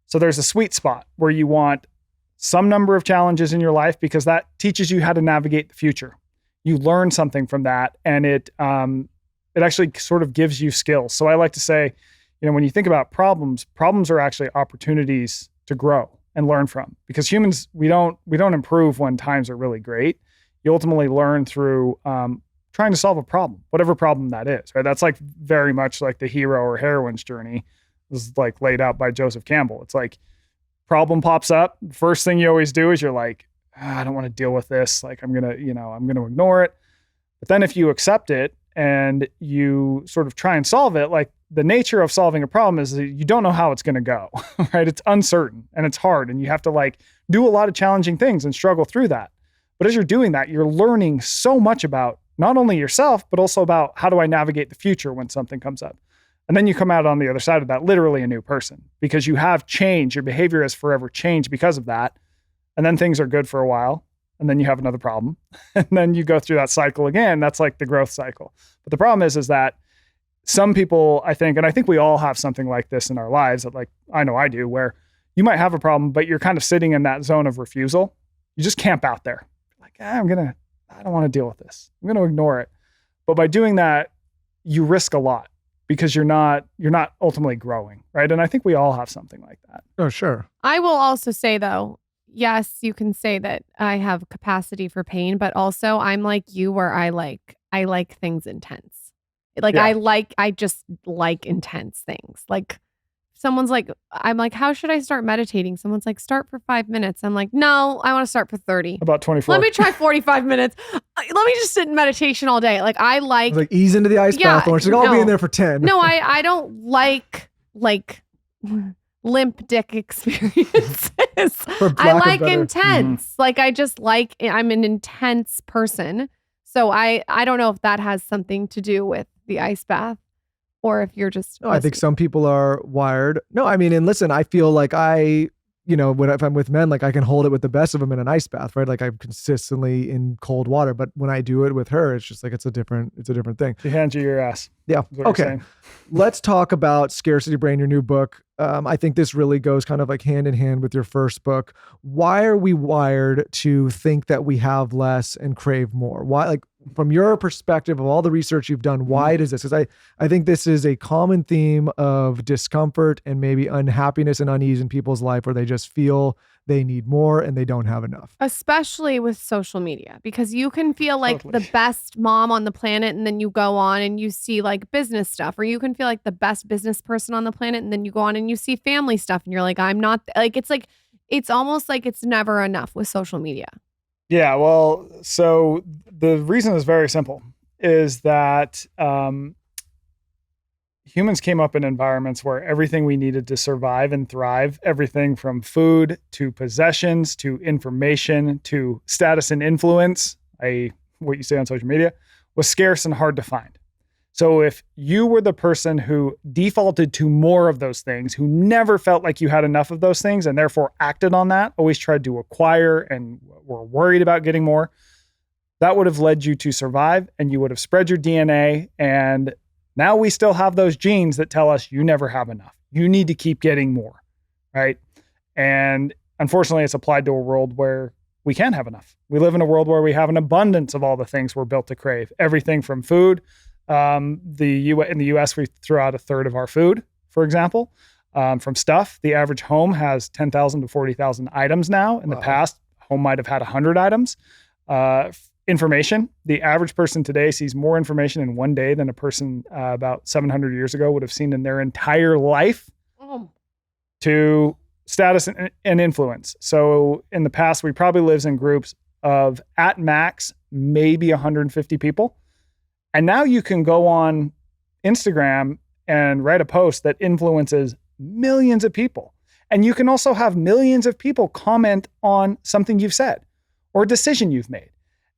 So there's a sweet spot where you want some number of challenges in your life because that teaches you how to navigate the future. you learn something from that, and it actually sort of gives you skills. So I like to say, when you think about problems are actually opportunities to grow and learn from, because humans, we don't improve when times are really great. You ultimately learn through trying to solve a problem, whatever problem that is, right? That's like very much like the hero or heroine's journey is like laid out by Joseph Campbell. It's like problem pops up. First thing you always do is you're like, I don't want to deal with this. Like I'm going to ignore it. But then if you accept it and you sort of try and solve it, like the nature of solving a problem is that you don't know how it's going to go, right? It's uncertain and it's hard, and you have to like do a lot of challenging things and struggle through that. But as you're doing that, you're learning so much about not only yourself, but also about how do I navigate the future when something comes up. And then you come out on the other side of that, literally a new person, because you have changed. Your behavior has forever changed because of that. And then things are good for a while. And then you have another problem. And then you go through that cycle again. That's like the growth cycle. But the problem is that some people, I think, and I think we all have something like this in our lives, that like, I know I do, where you might have a problem, but you're kind of sitting in that zone of refusal. You just camp out there. Like, I don't want to deal with this. I'm going to ignore it. But by doing that, you risk a lot, because you're not ultimately growing, right? And I think we all have something like that. Oh, sure. I will also say though, yes, you can say that I have capacity for pain, but also I'm like you, where I like things intense. Like yeah. I just like intense things. Like someone's like, I'm like, how should I start meditating? Someone's like, start for 5 minutes. I'm like, no, I want to start for 30. About 24. Let me try 45 minutes. Let me just sit in meditation all day. Like I like ease into the ice bath. Or she's like, I'll be in there for 10. No, I don't like limp dick experiences. I like intense. Mm-hmm. Like I just like, I'm an intense person. So I don't know if that has something to do with the ice bath, or if you're just. No, I think some people are wired. No, I mean, and listen, I feel like if I'm with men, like I can hold it with the best of them in an ice bath, right? Like I'm consistently in cold water, but when I do it with her, it's just like, it's a different thing. She hands you your ass. Yeah. Okay. Let's talk about Scarcity Brain, your new book. I think this really goes kind of like hand in hand with your first book. Why are we wired to think that we have less and crave more? Why, like from your perspective of all the research you've done, why does this? Because I think this is a common theme of discomfort and maybe unhappiness and unease in people's life, where they just feel they need more and they don't have enough. Especially with social media, because you can feel like the best mom on the planet, and then you go on and you see like business stuff, or you can feel like the best business person on the planet, and then you go on and you see family stuff and you're like, I'm not it's almost like it's never enough with social media. Yeah, well, so the reason is very simple, is that humans came up in environments where everything we needed to survive and thrive, everything from food to possessions to information to status and influence, i.e. what you say on social media, was scarce and hard to find. So if you were the person who defaulted to more of those things, who never felt like you had enough of those things and therefore acted on that, always tried to acquire and were worried about getting more, that would have led you to survive, and you would have spread your DNA. And now we still have those genes that tell us you never have enough. You need to keep getting more, right? And unfortunately, it's applied to a world where we can't have enough. We live in a world where we have an abundance of all the things we're built to crave. Everything from food. In the US, we throw out a third of our food, for example, from stuff. The average home has 10,000 to 40,000 items now. In the past, home might have had 100 items. Information. The average person today sees more information in one day than a person about 700 years ago would have seen in their entire life. To status and influence. So in the past, we probably lived in groups of at max, maybe 150 people. And now you can go on Instagram and write a post that influences millions of people. And you can also have millions of people comment on something you've said or a decision you've made.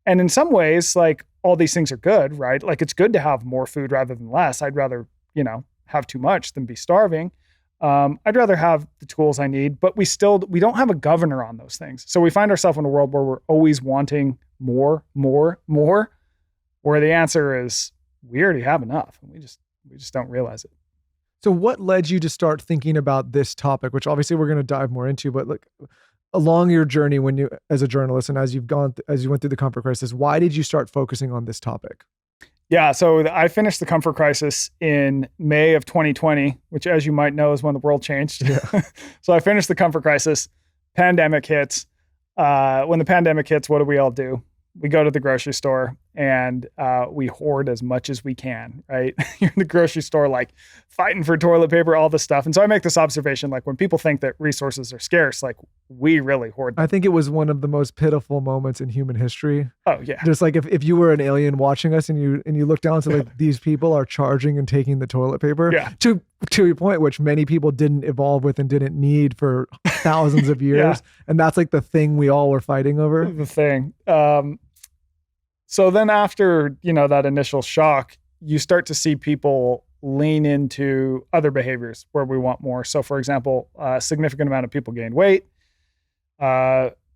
And in some ways, like all these things are good, right? Like it's good to have more food rather than less. I'd rather, have too much than be starving. I'd rather have the tools I need, but we don't have a governor on those things. So we find ourselves in a world where we're always wanting more, where the answer is we already have enough. And we just don't realize it. So what led you to start thinking about this topic, which obviously we're going to dive more into, but look, along your journey when you, as a journalist, and as you went through the comfort crisis, why did you start focusing on this topic? Yeah, so I finished the Comfort Crisis in May of 2020, which, as you might know, is when the world changed. Yeah. So I finished the Comfort Crisis. Pandemic hits. When the pandemic hits, what do? We go to the grocery store and we hoard as much as we can, right? You're in the grocery store, like fighting for toilet paper, all this stuff. And so I make this observation, like when people think that resources are scarce, like we really hoard them. I think it was one of the most pitiful moments in human history. Oh yeah. Just like if you were an alien watching us and you look down to like these people are charging and taking the toilet paper to your point, which many people didn't evolve with and didn't need for thousands of years. Yeah. And that's like the thing we all were fighting over. The thing. So then after, that initial shock, you start to see people lean into other behaviors where we want more. So for example, a significant amount of people gained weight.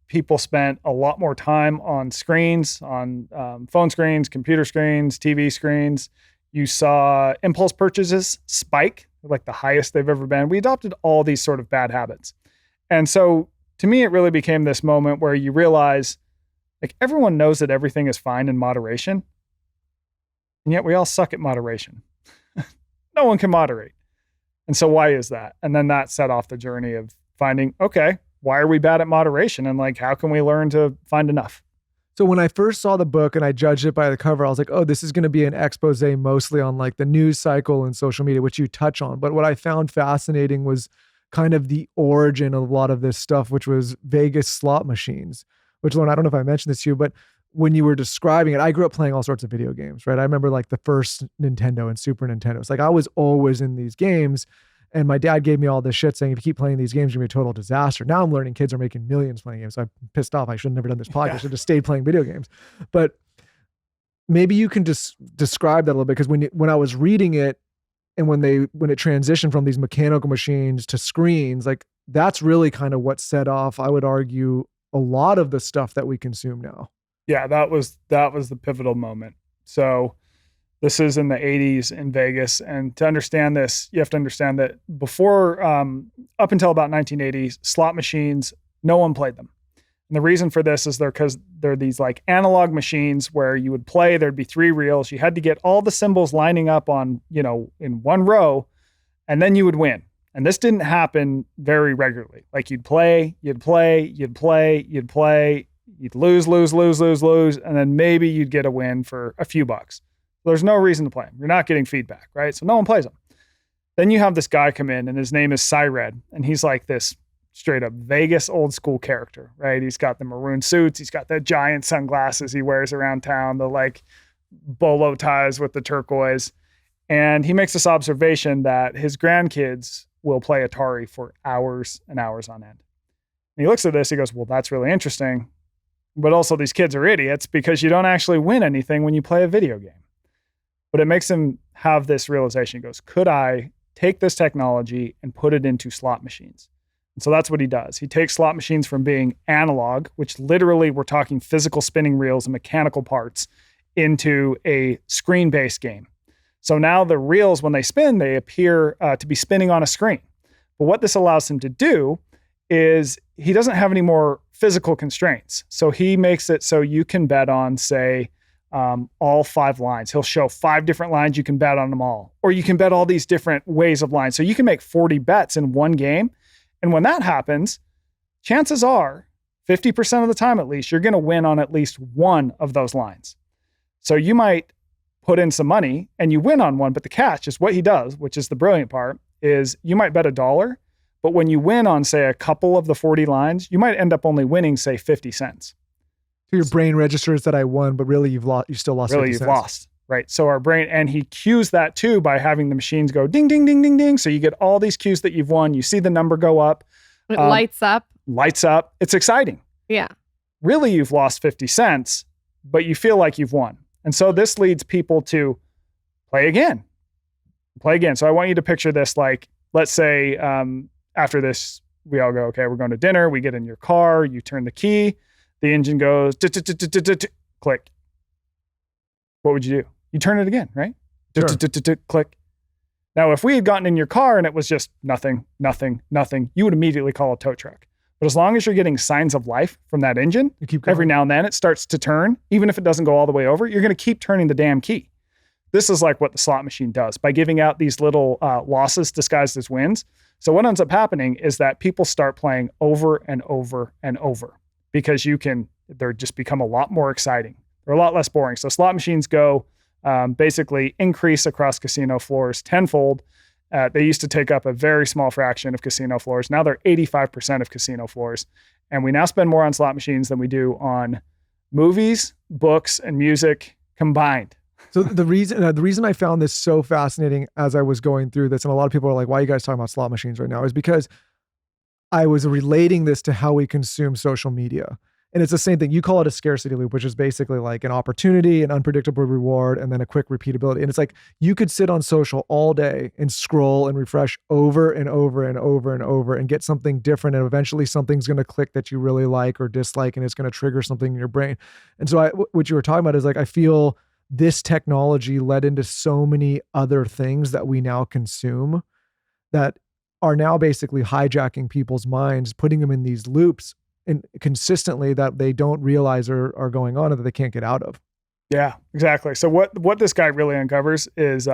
People spent a lot more time on screens, on phone screens, computer screens, TV screens. You saw impulse purchases spike, like the highest they've ever been. We adopted all these sort of bad habits. And so to me, it really became this moment where you realize, like, everyone knows that everything is fine in moderation, and yet we all suck at moderation. No one can moderate. And so why is that? And then that set off the journey of finding, okay, why are we bad at moderation? And like, how can we learn to find enough? So when I first saw the book and I judged it by the cover, I was like, oh, this is going to be an expose mostly on like the news cycle and social media, which you touch on. But what I found fascinating was kind of the origin of a lot of this stuff, which was Vegas slot machines, which, Lauren, I don't know if I mentioned this to you, but when you were describing it, I grew up playing all sorts of video games, right? I remember like the first Nintendo and Super Nintendo. It's like I was always in these games, and my dad gave me all this shit saying, if you keep playing these games, you're going to be a total disaster. Now I'm learning kids are making millions playing games. So I'm pissed off. I should have never done this podcast. I should have just stayed playing video games. But maybe you can just describe that a little bit, because when I was reading it and when it transitioned from these mechanical machines to screens, like that's really kind of what set off, I would argue, a lot of the stuff that we consume now. Yeah, that was the pivotal moment. So this is in the 80s in Vegas. And to understand this, you have to understand that before, up until about 1980s, slot machines, no one played them. And the reason for this is because they're these like analog machines where you would play, there'd be 3 reels. You had to get all the symbols lining up on, in one row, and then you would win. And this didn't happen very regularly. Like you'd play, you'd lose, and then maybe you'd get a win for a few bucks. There's no reason to play them. You're not getting feedback, right? So no one plays them. Then you have this guy come in, and his name is Cyred, and he's like this straight up Vegas old school character, right? He's got the maroon suits, he's got the giant sunglasses he wears around town, the like bolo ties with the turquoise. And he makes this observation that his grandkids will play Atari for hours and hours on end. And he looks at this, he goes, well, that's really interesting. But also these kids are idiots because you don't actually win anything when you play a video game. But it makes him have this realization. He goes, could I take this technology and put it into slot machines? And so that's what he does. He takes slot machines from being analog, which literally we're talking physical spinning reels and mechanical parts, into a screen-based game. So now the reels, when they spin, they appear to be spinning on a screen. But what this allows him to do is he doesn't have any more physical constraints. So he makes it so you can bet on, say, all 5 lines. He'll show 5 different lines. You can bet on them all. Or you can bet all these different ways of lines. So you can make 40 bets in one game. And when that happens, chances are, 50% of the time at least, you're going to win on at least one of those lines. So you might put in some money and you win on one, but the catch is what he does, which is the brilliant part, is you might bet $1, but when you win on, say, a couple of the 40 lines, you might end up only winning, say, 50 cents. So your brain registers that I won, but really you still lost 50 cents. Really, you've lost, right? So our brain, and he cues that too by having the machines go ding, ding, ding, ding, ding. So you get all these cues that you've won. You see the number go up. It lights up. Lights up. It's exciting. Yeah. Really, you've lost 50 cents, but you feel like you've won. And so this leads people to play again. So I want you to picture this like, let's say after this, we all go, okay, we're going to dinner. We get in your car. You turn the key. The engine goes, click. What would you do? You turn it again, right? Sure. Click. Now, if we had gotten in your car and it was just nothing, you would immediately call a tow truck. But as long as you're getting signs of life from that engine, You keep going. every now and then it starts to turn, even if it doesn't go all the way over, you're going to keep turning the damn key. This is like what the slot machine does by giving out these little losses disguised as wins. So what ends up happening is that people start playing over and over and over because they're just become a lot more exciting. They're a lot less boring. So slot machines go basically increase across casino floors tenfold. They used to take up a very small fraction of casino floors. Now they're 85% of casino floors. And we now spend more on slot machines than we do on movies, books, and music combined. So the reason I found this so fascinating as I was going through this, and a lot of people are like, why are you guys talking about slot machines right now? Is because I was relating this to how we consume social media. And it's the same thing. You call it a scarcity loop, which is basically like an opportunity, an unpredictable reward, and then a quick repeatability. And it's like you could sit on social all day and scroll and refresh over and over and over and over and get something different. And eventually something's going to click that you really like or dislike, and it's going to trigger something in your brain. And so what you were talking about is like, I feel this technology led into so many other things that we now consume that are now basically hijacking people's minds, putting them in these loops and consistently that they don't realize are going on and that they can't get out of. Yeah, exactly. So what this guy really uncovers is,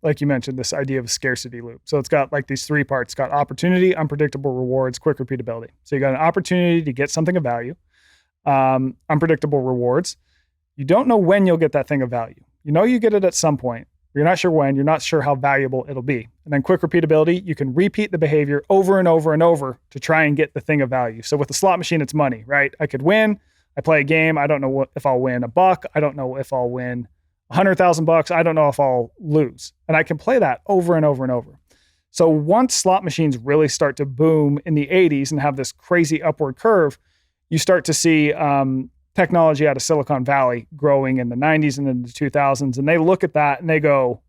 like you mentioned, this idea of a scarcity loop. So it's got like these three parts. It's got opportunity, unpredictable rewards, quick repeatability. So you got an opportunity to get something of value, unpredictable rewards. You don't know when you'll get that thing of value. You know you get it at some point. You're not sure when. You're not sure how valuable it'll be. And then quick repeatability, you can repeat the behavior over and over and over to try and get the thing of value. So with the slot machine, it's money, right? I could win. I play a game. I don't know if I'll win $1. I don't know if I'll win $100,000. I don't know if I'll lose. And I can play that over and over and over. So once slot machines really start to boom in the 80s and have this crazy upward curve, you start to see technology out of Silicon Valley growing in the 90s and in the 2000s. And they look at that and they go,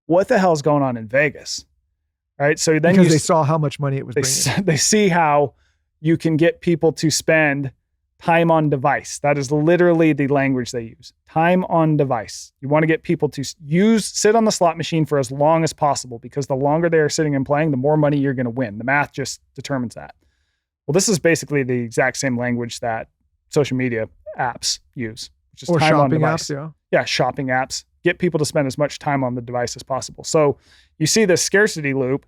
what the hell's going on in Vegas? Right. So then because they saw how much money it was bringing. They see how you can get people to spend time on device. That is literally the language they use. Time on device. You want to get people to sit on the slot machine for as long as possible, because the longer they are sitting and playing, the more money you're going to win. The math just determines that. Well, this is basically the exact same language that social media apps use, which is or time on shopping device. apps, Yeah, shopping apps. Get people to spend as much time on the device as possible. So you see this scarcity loop.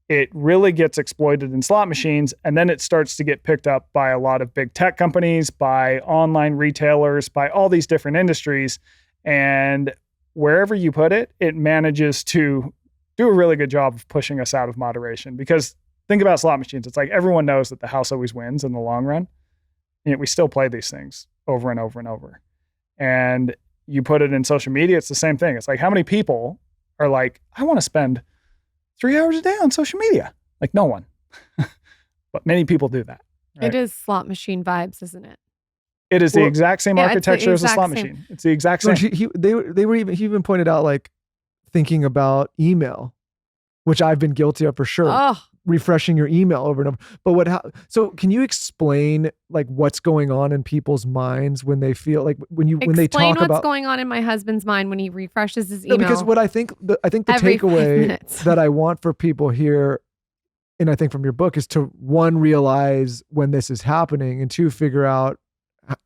It really gets exploited in slot machines, and then it starts to get picked up by a lot of big tech companies, by online retailers, by all these different industries. And wherever you put it, it manages to do a really good job of pushing us out of moderation. Because think about slot machines. It's like everyone knows that the house always wins in the long run. And yet we still play these things over and over and over. And you put it in social media, it's the same thing. It's like, how many people are like, I want to spend 3 hours a day on social media? Like, no one. But many people do that. Right? It is slot machine vibes, isn't it? It is the exact same architecture as a slot same. machine. It's the exact same. he even pointed out like thinking about email, which I've been guilty of for sure. Oh, Refreshing your email over and over. But so can you explain like what's going on in people's minds when they feel like when they talk explain about what's going on in my husband's mind when he refreshes his email. No, because what I think the every 5 takeaway minutes. that I want for people here, and I think from your book, is to one, realize when this is happening, and two, figure out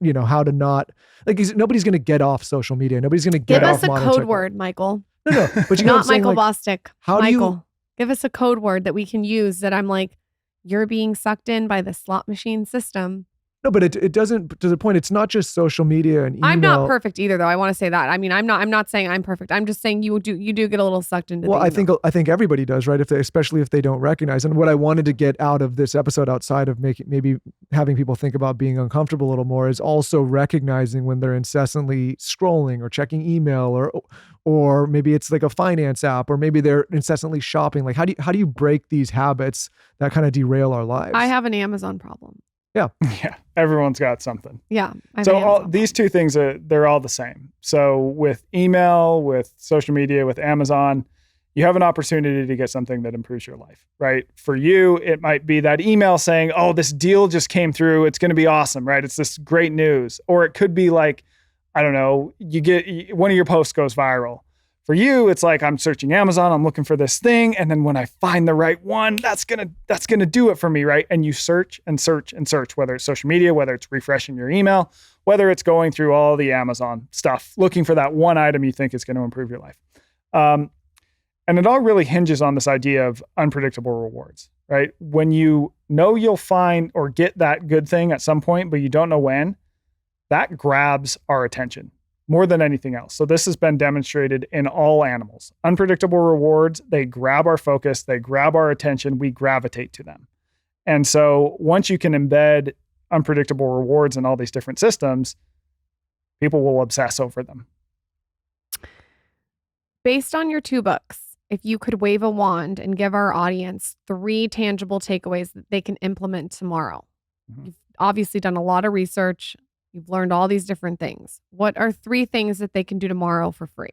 how to not nobody's going to get off social media. Nobody's going to get off. Give us a code word, Michael. No, but you not Michael like, Bostic. How Michael. do you? Give us a code word that we can use that I'm like, you're being sucked in by the slot machine system. No, but it doesn't, to the point, it's not just social media and email. I'm not perfect either, though. I want to say that. I mean, I'm not saying I'm perfect. I'm just saying you do get a little sucked into Well, the email. I think everybody does, right? Especially if they don't recognize. And what I wanted to get out of this episode, outside of maybe having people think about being uncomfortable a little more, is also recognizing when they're incessantly scrolling or checking email, or maybe it's like a finance app, or maybe they're incessantly shopping. Like how do you break these habits that kind of derail our lives? I have an Amazon problem. Yeah. Yeah. Everyone's got something. Yeah. So these two things they're all the same. So with email, with social media, with Amazon, you have an opportunity to get something that improves your life, right? For you, it might be that email saying, oh, this deal just came through. It's going to be awesome, right? It's this great news. Or it could be like, I don't know, you get one of your posts goes viral. For you, it's like I'm searching Amazon, I'm looking for this thing, and then when I find the right one, that's gonna do it for me, right? And you search and search and search, whether it's social media, whether it's refreshing your email, whether it's going through all the Amazon stuff, looking for that one item you think is going to improve your life. And it all really hinges on this idea of unpredictable rewards, right? When you know you'll find or get that good thing at some point, but you don't know when, that grabs our attention more than anything else. So this has been demonstrated in all animals. Unpredictable rewards, they grab our focus, they grab our attention, we gravitate to them. And so once you can embed unpredictable rewards in all these different systems, people will obsess over them. Based on your 2 books, if you could wave a wand and give our audience 3 tangible takeaways that they can implement tomorrow. You've obviously done a lot of research. You've learned all these different things. What are 3 things that they can do tomorrow for free?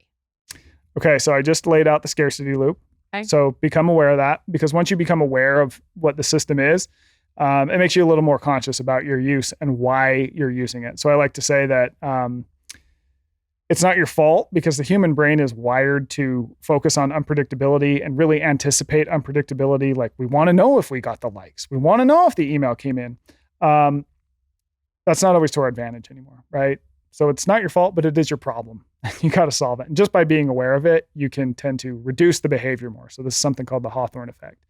Okay, so I just laid out the scarcity loop. Okay. So become aware of that, because once you become aware of what the system is, it makes you a little more conscious about your use and why you're using it. So I like to say that it's not your fault, because the human brain is wired to focus on unpredictability and really anticipate unpredictability. Like, we want to know if we got the likes. We want to know if the email came in. That's not always to our advantage anymore, right? So it's not your fault, but it is your problem. You got to solve it. And just by being aware of it, you can tend to reduce the behavior more. So this is something called the Hawthorne effect.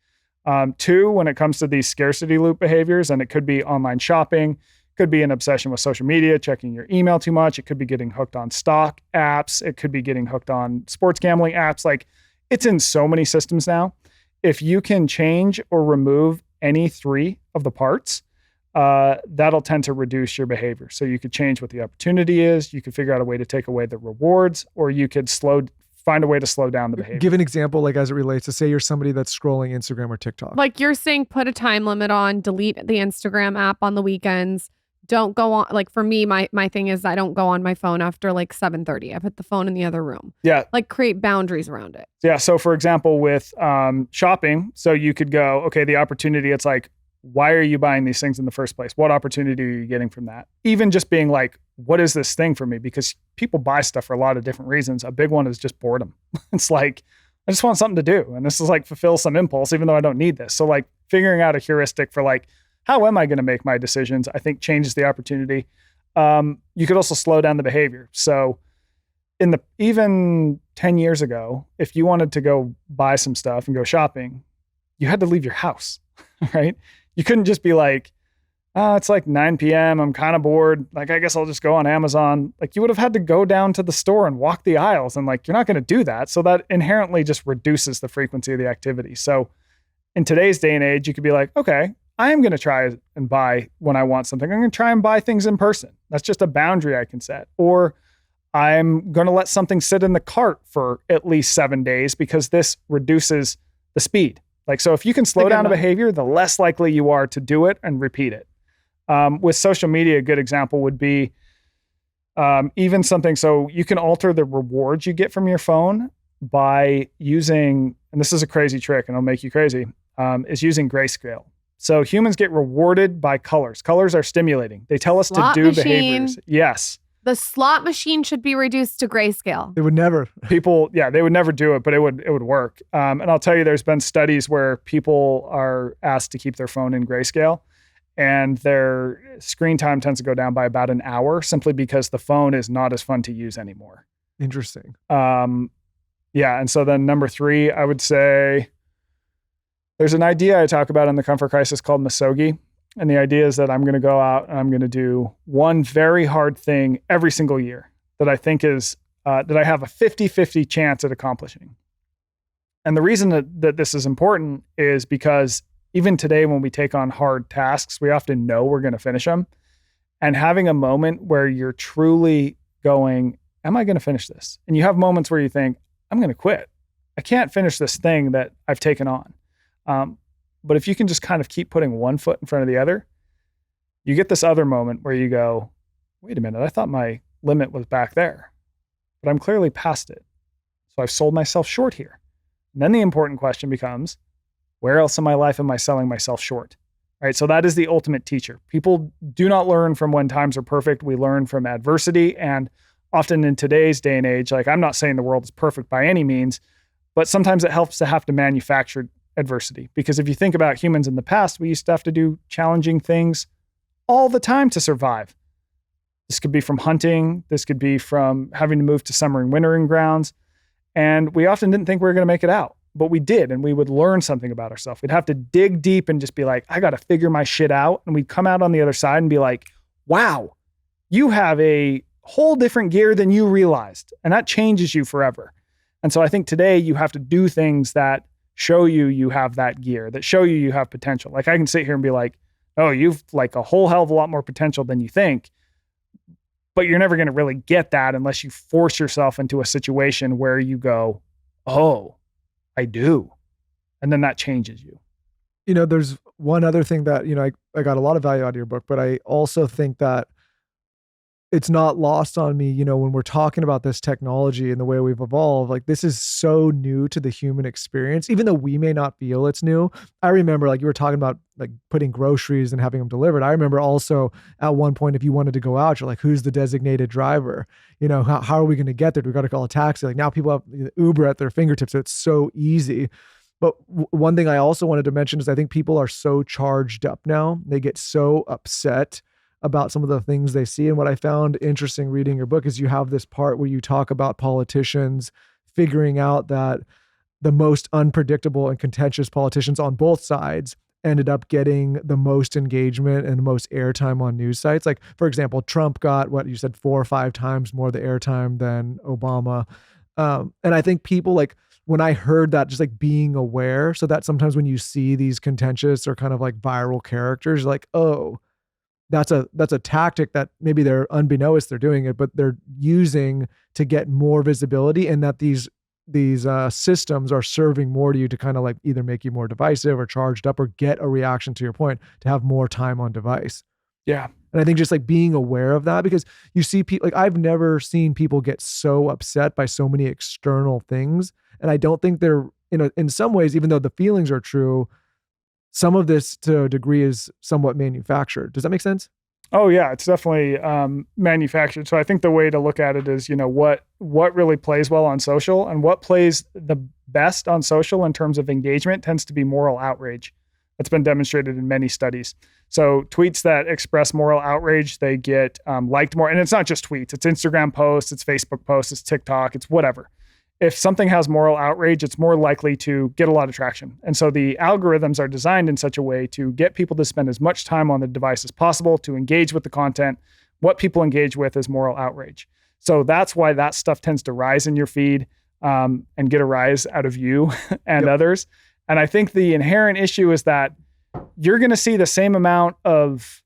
2, when it comes to these scarcity loop behaviors, and it could be online shopping, could be an obsession with social media, checking your email too much. It could be getting hooked on stock apps. It could be getting hooked on sports gambling apps. Like, it's in so many systems now. If you can change or remove any 3 of the parts, that'll tend to reduce your behavior. So you could change what the opportunity is. You could figure out a way to take away the rewards, or you could find a way to slow down the behavior. Give an example, like as it relates to, say you're somebody that's scrolling Instagram or TikTok. Like you're saying, put a time limit on, delete the Instagram app on the weekends. Don't go on. Like for me, my thing is I don't go on my phone after like 7:30. I put the phone in the other room. Yeah. Like create boundaries around it. Yeah. So for example, with shopping, so you could go, okay, the opportunity, it's like, why are you buying these things in the first place? What opportunity are you getting from that? Even just being like, what is this thing for me? Because people buy stuff for a lot of different reasons. A big one is just boredom. It's like, I just want something to do. And this is like fulfill some impulse, even though I don't need this. So like figuring out a heuristic for like, how am I going to make my decisions? I think changes the opportunity. You could also slow down the behavior. So even 10 years ago, if you wanted to go buy some stuff and go shopping, you had to leave your house, right? You couldn't just be like, oh, it's like 9 p.m. I'm kind of bored. Like, I guess I'll just go on Amazon. Like, you would have had to go down to the store and walk the aisles. And like, you're not going to do that. So that inherently just reduces the frequency of the activity. So in today's day and age, you could be like, okay, I am going to try and buy when I want something. I'm going to try and buy things in person. That's just a boundary I can set. Or I'm going to let something sit in the cart for at least 7 days because this reduces the speed. Like, so if you can slow down a behavior, the less likely you are to do it and repeat it. With social media, a good example would be even something, so you can alter the rewards you get from your phone by using, and this is a crazy trick and it'll make you crazy, is using grayscale. So humans get rewarded by colors. Colors are stimulating. They tell us to do behaviors. Yes. The slot machine should be reduced to grayscale. They would never. People, yeah, they would never do it, but it would work. And I'll tell you, there's been studies where people are asked to keep their phone in grayscale, and their screen time tends to go down by about an hour simply because the phone is not as fun to use anymore. Interesting. Yeah, and so then number 3, I would say there's an idea I talk about in the Comfort Crisis called misogi. And the idea is that I'm going to go out and I'm going to do one very hard thing every single year that I think is, that I have a 50-50 chance at accomplishing. And the reason that this is important is because even today, when we take on hard tasks, we often know we're going to finish them. And having a moment where you're truly going, am I going to finish this? And you have moments where you think, I'm going to quit. I can't finish this thing that I've taken on. But if you can just kind of keep putting one foot in front of the other, you get this other moment where you go, wait a minute, I thought my limit was back there, but I'm clearly past it. So I've sold myself short here. And then the important question becomes, where else in my life am I selling myself short? Right? So that is the ultimate teacher. People do not learn from when times are perfect. We learn from adversity. And often in today's day and age, like I'm not saying the world is perfect by any means, but sometimes it helps to have to manufacture adversity. Because if you think about humans in the past, we used to have to do challenging things all the time to survive. This could be from hunting. This could be from having to move to summer and wintering grounds. And we often didn't think we were going to make it out, but we did. And we would learn something about ourselves. We'd have to dig deep and just be like, I got to figure my shit out. And we'd come out on the other side and be like, wow, you have a whole different gear than you realized. And that changes you forever. And so I think today you have to do things that show you have that gear, that show you have potential. Like I can sit here and be like, oh, you've like a whole hell of a lot more potential than you think. But you're never going to really get that unless you force yourself into a situation where you go, oh, I do. And then that changes you. You know, there's one other thing that, you know, I got a lot of value out of your book, but I also think that it's not lost on me, you know, when we're talking about this technology and the way we've evolved, like this is so new to the human experience, even though we may not feel it's new. I remember like you were talking about like putting groceries and having them delivered. I remember also at one point, if you wanted to go out, you're like, who's the designated driver? You know, how are we going to get there? Do we got to call a taxi? Like now people have Uber at their fingertips. So it's so easy. But one thing I also wanted to mention is I think people are so charged up now. They get so upset about some of the things they see. And what I found interesting reading your book is you have this part where you talk about politicians figuring out that the most unpredictable and contentious politicians on both sides ended up getting the most engagement and the most airtime on news sites. Like, for example, Trump got what you said 4 or 5 times more the airtime than Obama. And I think people like, when I heard that, just like being aware, so that sometimes when you see these contentious or kind of like viral characters, like, oh, that's a tactic that maybe they're unbeknownst they're doing it, but they're using to get more visibility, and that these systems are serving more to you to kind of like either make you more divisive or charged up or get a reaction to your point to have more time on device. Yeah. And I think just like being aware of that, because you see people, like I've never seen people get so upset by so many external things. And I don't think they're, in some ways, even though the feelings are true, some of this to a degree is somewhat manufactured. Does that make sense? Oh yeah, it's definitely manufactured. So I think the way to look at it is, you know, what really plays well on social, and what plays the best on social in terms of engagement tends to be moral outrage. That's been demonstrated in many studies. So tweets that express moral outrage, they get liked more. And it's not just tweets, it's Instagram posts, it's Facebook posts, it's TikTok, it's whatever. If something has moral outrage, it's more likely to get a lot of traction. And so the algorithms are designed in such a way to get people to spend as much time on the device as possible, to engage with the content. What people engage with is moral outrage. So that's why that stuff tends to rise in your feed and get a rise out of you and others. And I think the inherent issue is that you're going to see the same amount of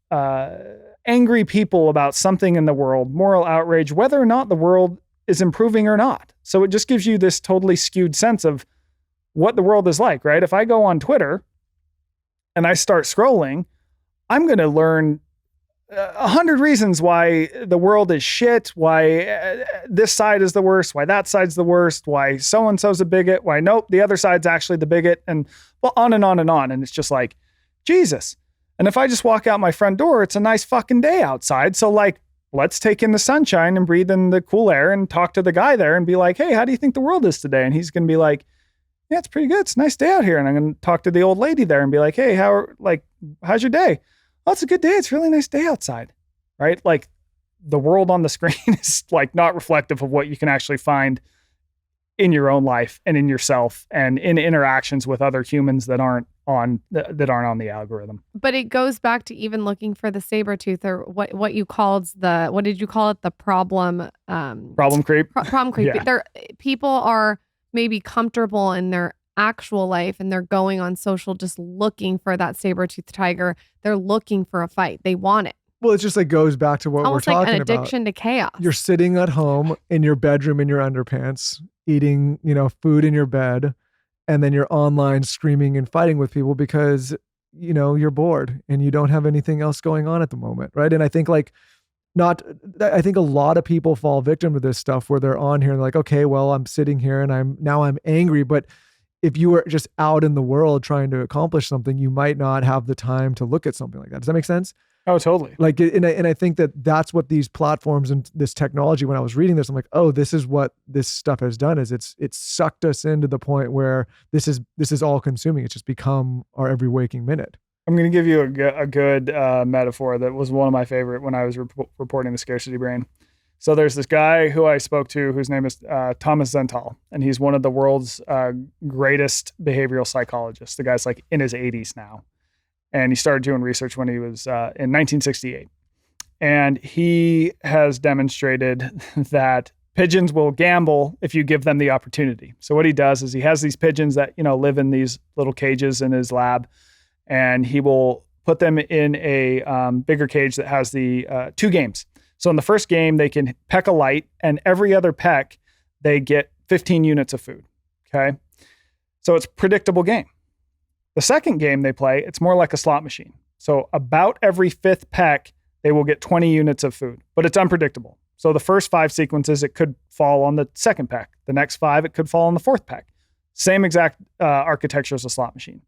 angry people about something in the world, moral outrage, whether or not the world is improving or not. So it just gives you this totally skewed sense of what the world is like, right? If I go on Twitter and I start scrolling, I'm going to learn 100 reasons why the world is shit, why this side is the worst, why that side's the worst, why so-and-so's a bigot, why nope, the other side's actually the bigot, and well, on and on and on. And it's just like, Jesus. And if I just walk out my front door, it's a nice fucking day outside. So like, let's take in the sunshine and breathe in the cool air and talk to the guy there and be like, hey, how do you think the world is today? And he's going to be like, yeah, it's pretty good. It's a nice day out here. And I'm going to talk to the old lady there and be like, hey, how's your day? Oh, it's a good day. It's a really nice day outside, right? Like the world on the screen is like not reflective of what you can actually find in your own life and in yourself and in interactions with other humans that aren't on the algorithm. But it goes back to even looking for the saber tooth, or what you called what did you call it? The problem creep. Problem creep. Yeah. People are maybe comfortable in their actual life and they're going on social just looking for that saber-toothed tiger. They're looking for a fight. They want it. Well, it just like goes back to what almost we're like talking an about. addiction to chaos. You're sitting at home in your bedroom in your underpants, eating, food in your bed, and then you're online screaming and fighting with people because, you're bored and you don't have anything else going on at the moment, right? And I think I think a lot of people fall victim to this stuff where they're on here and like, okay, well, I'm sitting here and I'm angry, but if you were just out in the world trying to accomplish something, you might not have the time to look at something like that. Does that make sense? Oh, totally. Like, and I think that that's what these platforms and this technology, when I was reading this, I'm like, oh, this is what this stuff has done, is it's sucked us into the point where this is all consuming. It's just become our every waking minute. I'm going to give you a good metaphor that was one of my favorite when I was reporting the scarcity brain. So there's this guy who I spoke to whose name is Thomas Zental, and he's one of the world's greatest behavioral psychologists. The guy's like in his 80s now. And he started doing research when he was in 1968. And he has demonstrated that pigeons will gamble if you give them the opportunity. So what he does is he has these pigeons that, live in these little cages in his lab, and he will put them in a bigger cage that has the 2 games. So in the first game, they can peck a light, and every other peck, they get 15 units of food, okay? So it's a predictable game. The second game they play, it's more like a slot machine. So about every 5th peck, they will get 20 units of food, but it's unpredictable. So the first 5 sequences, it could fall on the second peck. The next 5, it could fall on the 4th peck. Same exact architecture as a slot machine.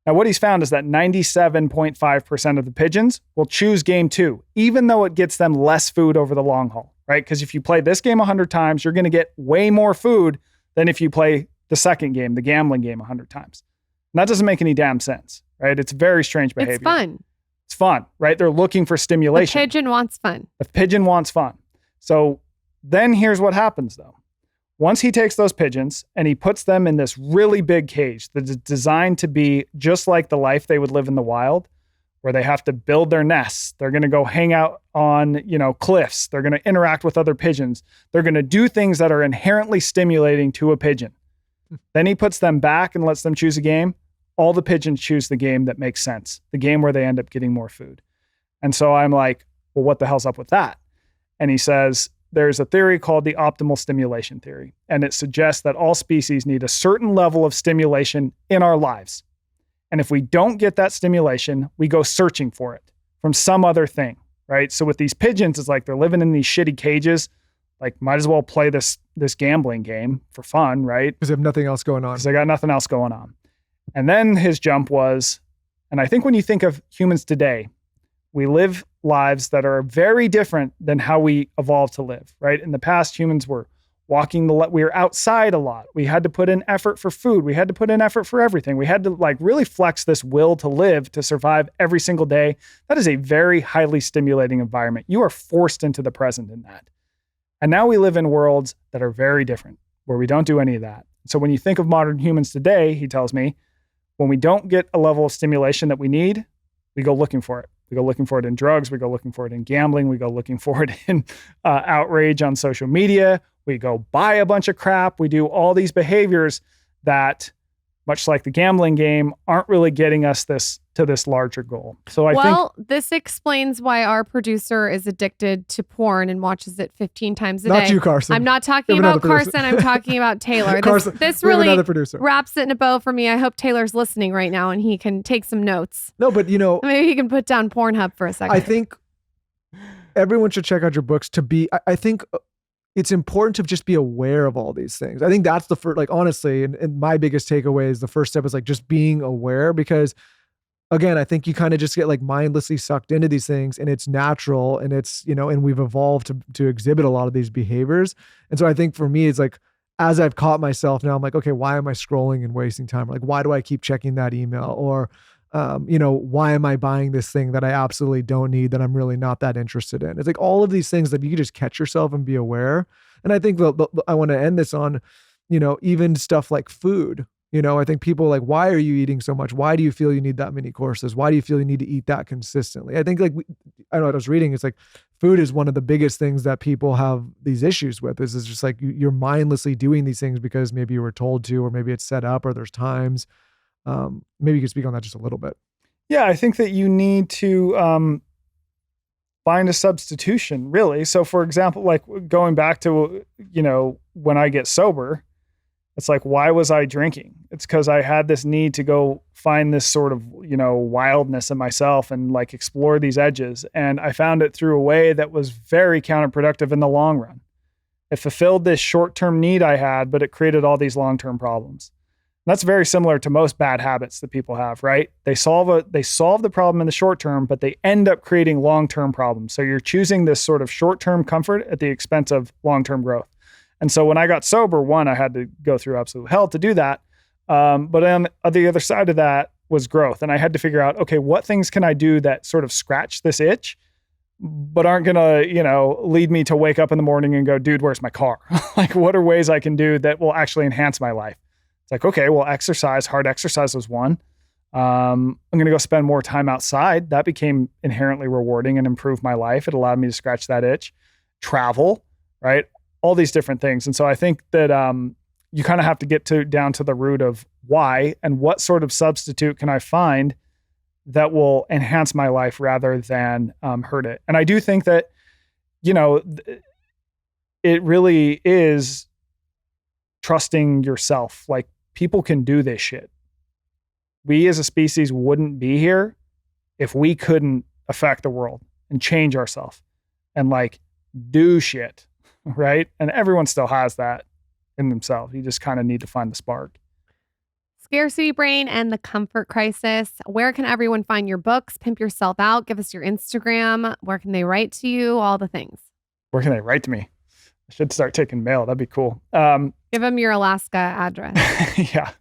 Now, what he's found is that 97.5% of the pigeons will choose game 2, even though it gets them less food over the long haul, right? Because if you play this game 100 times, you're going to get way more food than if you play the second game, the gambling game, 100 times. And that doesn't make any damn sense, right? It's very strange behavior. It's fun. It's fun, right? They're looking for stimulation. The pigeon wants fun. The pigeon wants fun. So then here's what happens, though. Once he takes those pigeons and he puts them in this really big cage that's designed to be just like the life they would live in the wild, where they have to build their nests. They're going to go hang out on, cliffs. They're going to interact with other pigeons. They're going to do things that are inherently stimulating to a pigeon. Then he puts them back and lets them choose a game. All the pigeons choose the game that makes sense, the game where they end up getting more food. And so I'm like, well, what the hell's up with that? And he says, there's a theory called the optimal stimulation theory, and it suggests that all species need a certain level of stimulation in our lives. And if we don't get that stimulation, we go searching for it from some other thing, right? So with these pigeons, it's like they're living in these shitty cages, like might as well play this gambling game for fun, right? Because they have nothing else going on. Because they got nothing else going on. And then his jump was, and I think when you think of humans today, we live lives that are very different than how we evolved to live, right? In the past, humans were we were outside a lot. We had to put in effort for food. We had to put in effort for everything. We had to really flex this will to live, to survive every single day. That is a very highly stimulating environment. You are forced into the present in that. And now we live in worlds that are very different, where we don't do any of that. So when you think of modern humans today, he tells me, when we don't get a level of stimulation that we need, we go looking for it. We go looking for it in drugs. We go looking for it in gambling. We go looking for it in outrage on social media. We go buy a bunch of crap. We do all these behaviors that, much like the gambling game, aren't really getting us to this larger goal. So I think this explains why our producer is addicted to porn and watches it 15 times a day. Not you, Carson. I'm not talking about Carson. I'm talking about Taylor. Carson, this we have really another producer. wraps it in a bow for me. I hope Taylor's listening right now and he can take some notes. No, but maybe he can put down Pornhub for a second. I think everyone should check out your books to be, I think it's important to just be aware of all these things. I think that's the first, honestly, and my biggest takeaway is the first step is just being aware, because again, I think you kind of just get mindlessly sucked into these things, and it's natural, and it's, and we've evolved to exhibit a lot of these behaviors. And so I think for me, it's as I've caught myself now, I'm like, okay, why am I scrolling and wasting time? Why do I keep checking that email? Or, why am I buying this thing that I absolutely don't need, that I'm really not that interested in? It's all of these things that you can just catch yourself and be aware. And I think I want to end this on, even stuff like food. I think people why are you eating so much? Why do you feel you need that many courses? Why do you feel you need to eat that consistently? I think I don't know what I was reading. It's food is one of the biggest things that people have these issues with. Is just you're mindlessly doing these things because maybe you were told to, or maybe it's set up, or there's times. Maybe you could speak on that just a little bit. Yeah, I think that you need to find a substitution, really. So for example, going back to, when I get sober, it's why was I drinking? It's because I had this need to go find this sort of, wildness in myself and explore these edges. And I found it through a way that was very counterproductive in the long run. It fulfilled this short-term need I had, but it created all these long-term problems. That's very similar to most bad habits that people have, right? They solve the problem in the short term, but they end up creating long-term problems. So you're choosing this sort of short-term comfort at the expense of long-term growth. And so when I got sober, one, I had to go through absolute hell to do that. But on the other side of that was growth. And I had to figure out, okay, what things can I do that sort of scratch this itch, but aren't going to, lead me to wake up in the morning and go, dude, where's my car? Like, what are ways I can do that will actually enhance my life? It's like, okay, well, hard exercise was one. I'm going to go spend more time outside. That became inherently rewarding and improved my life. It allowed me to scratch that itch. Travel, right? All these different things. And so I think that you kind of have to get down to the root of why and what sort of substitute can I find that will enhance my life rather than hurt it. And I do think that, it really is trusting yourself. Like, people can do this shit. We as a species wouldn't be here if we couldn't affect the world and change ourselves and like do shit, right? And everyone still has that in themselves. You just kind of need to find the spark. Scarcity Brain and the Comfort Crisis. Where can everyone find your books? Pimp Yourself Out. Give us your Instagram. Where can they write to you? All the things. Where can they write to me? I should start taking mail. That'd be cool. Give them your Alaska address. Yeah.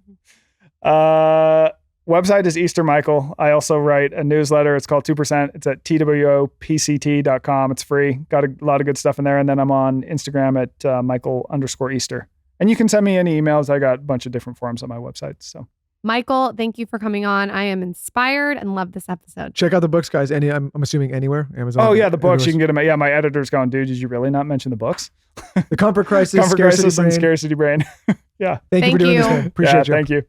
Website is Easter Michael. I also write a newsletter. It's called 2%. It's at twopct.com. It's free. Got a lot of good stuff in there. And then I'm on Instagram at Michael_Easter. And you can send me any emails. I got a bunch of different forms on my website. So, Michael, thank you for coming on. I am inspired and love this episode. Check out the books, guys. I'm assuming anywhere. Amazon. Oh yeah, the books. You can get them. Yeah, my editor's going, dude, did you really not mention the books? The Comfort Crisis, Comfort Crisis Brain. and Scarcity Brain. Yeah. Thank you for doing this, man. Appreciate you. Thank you.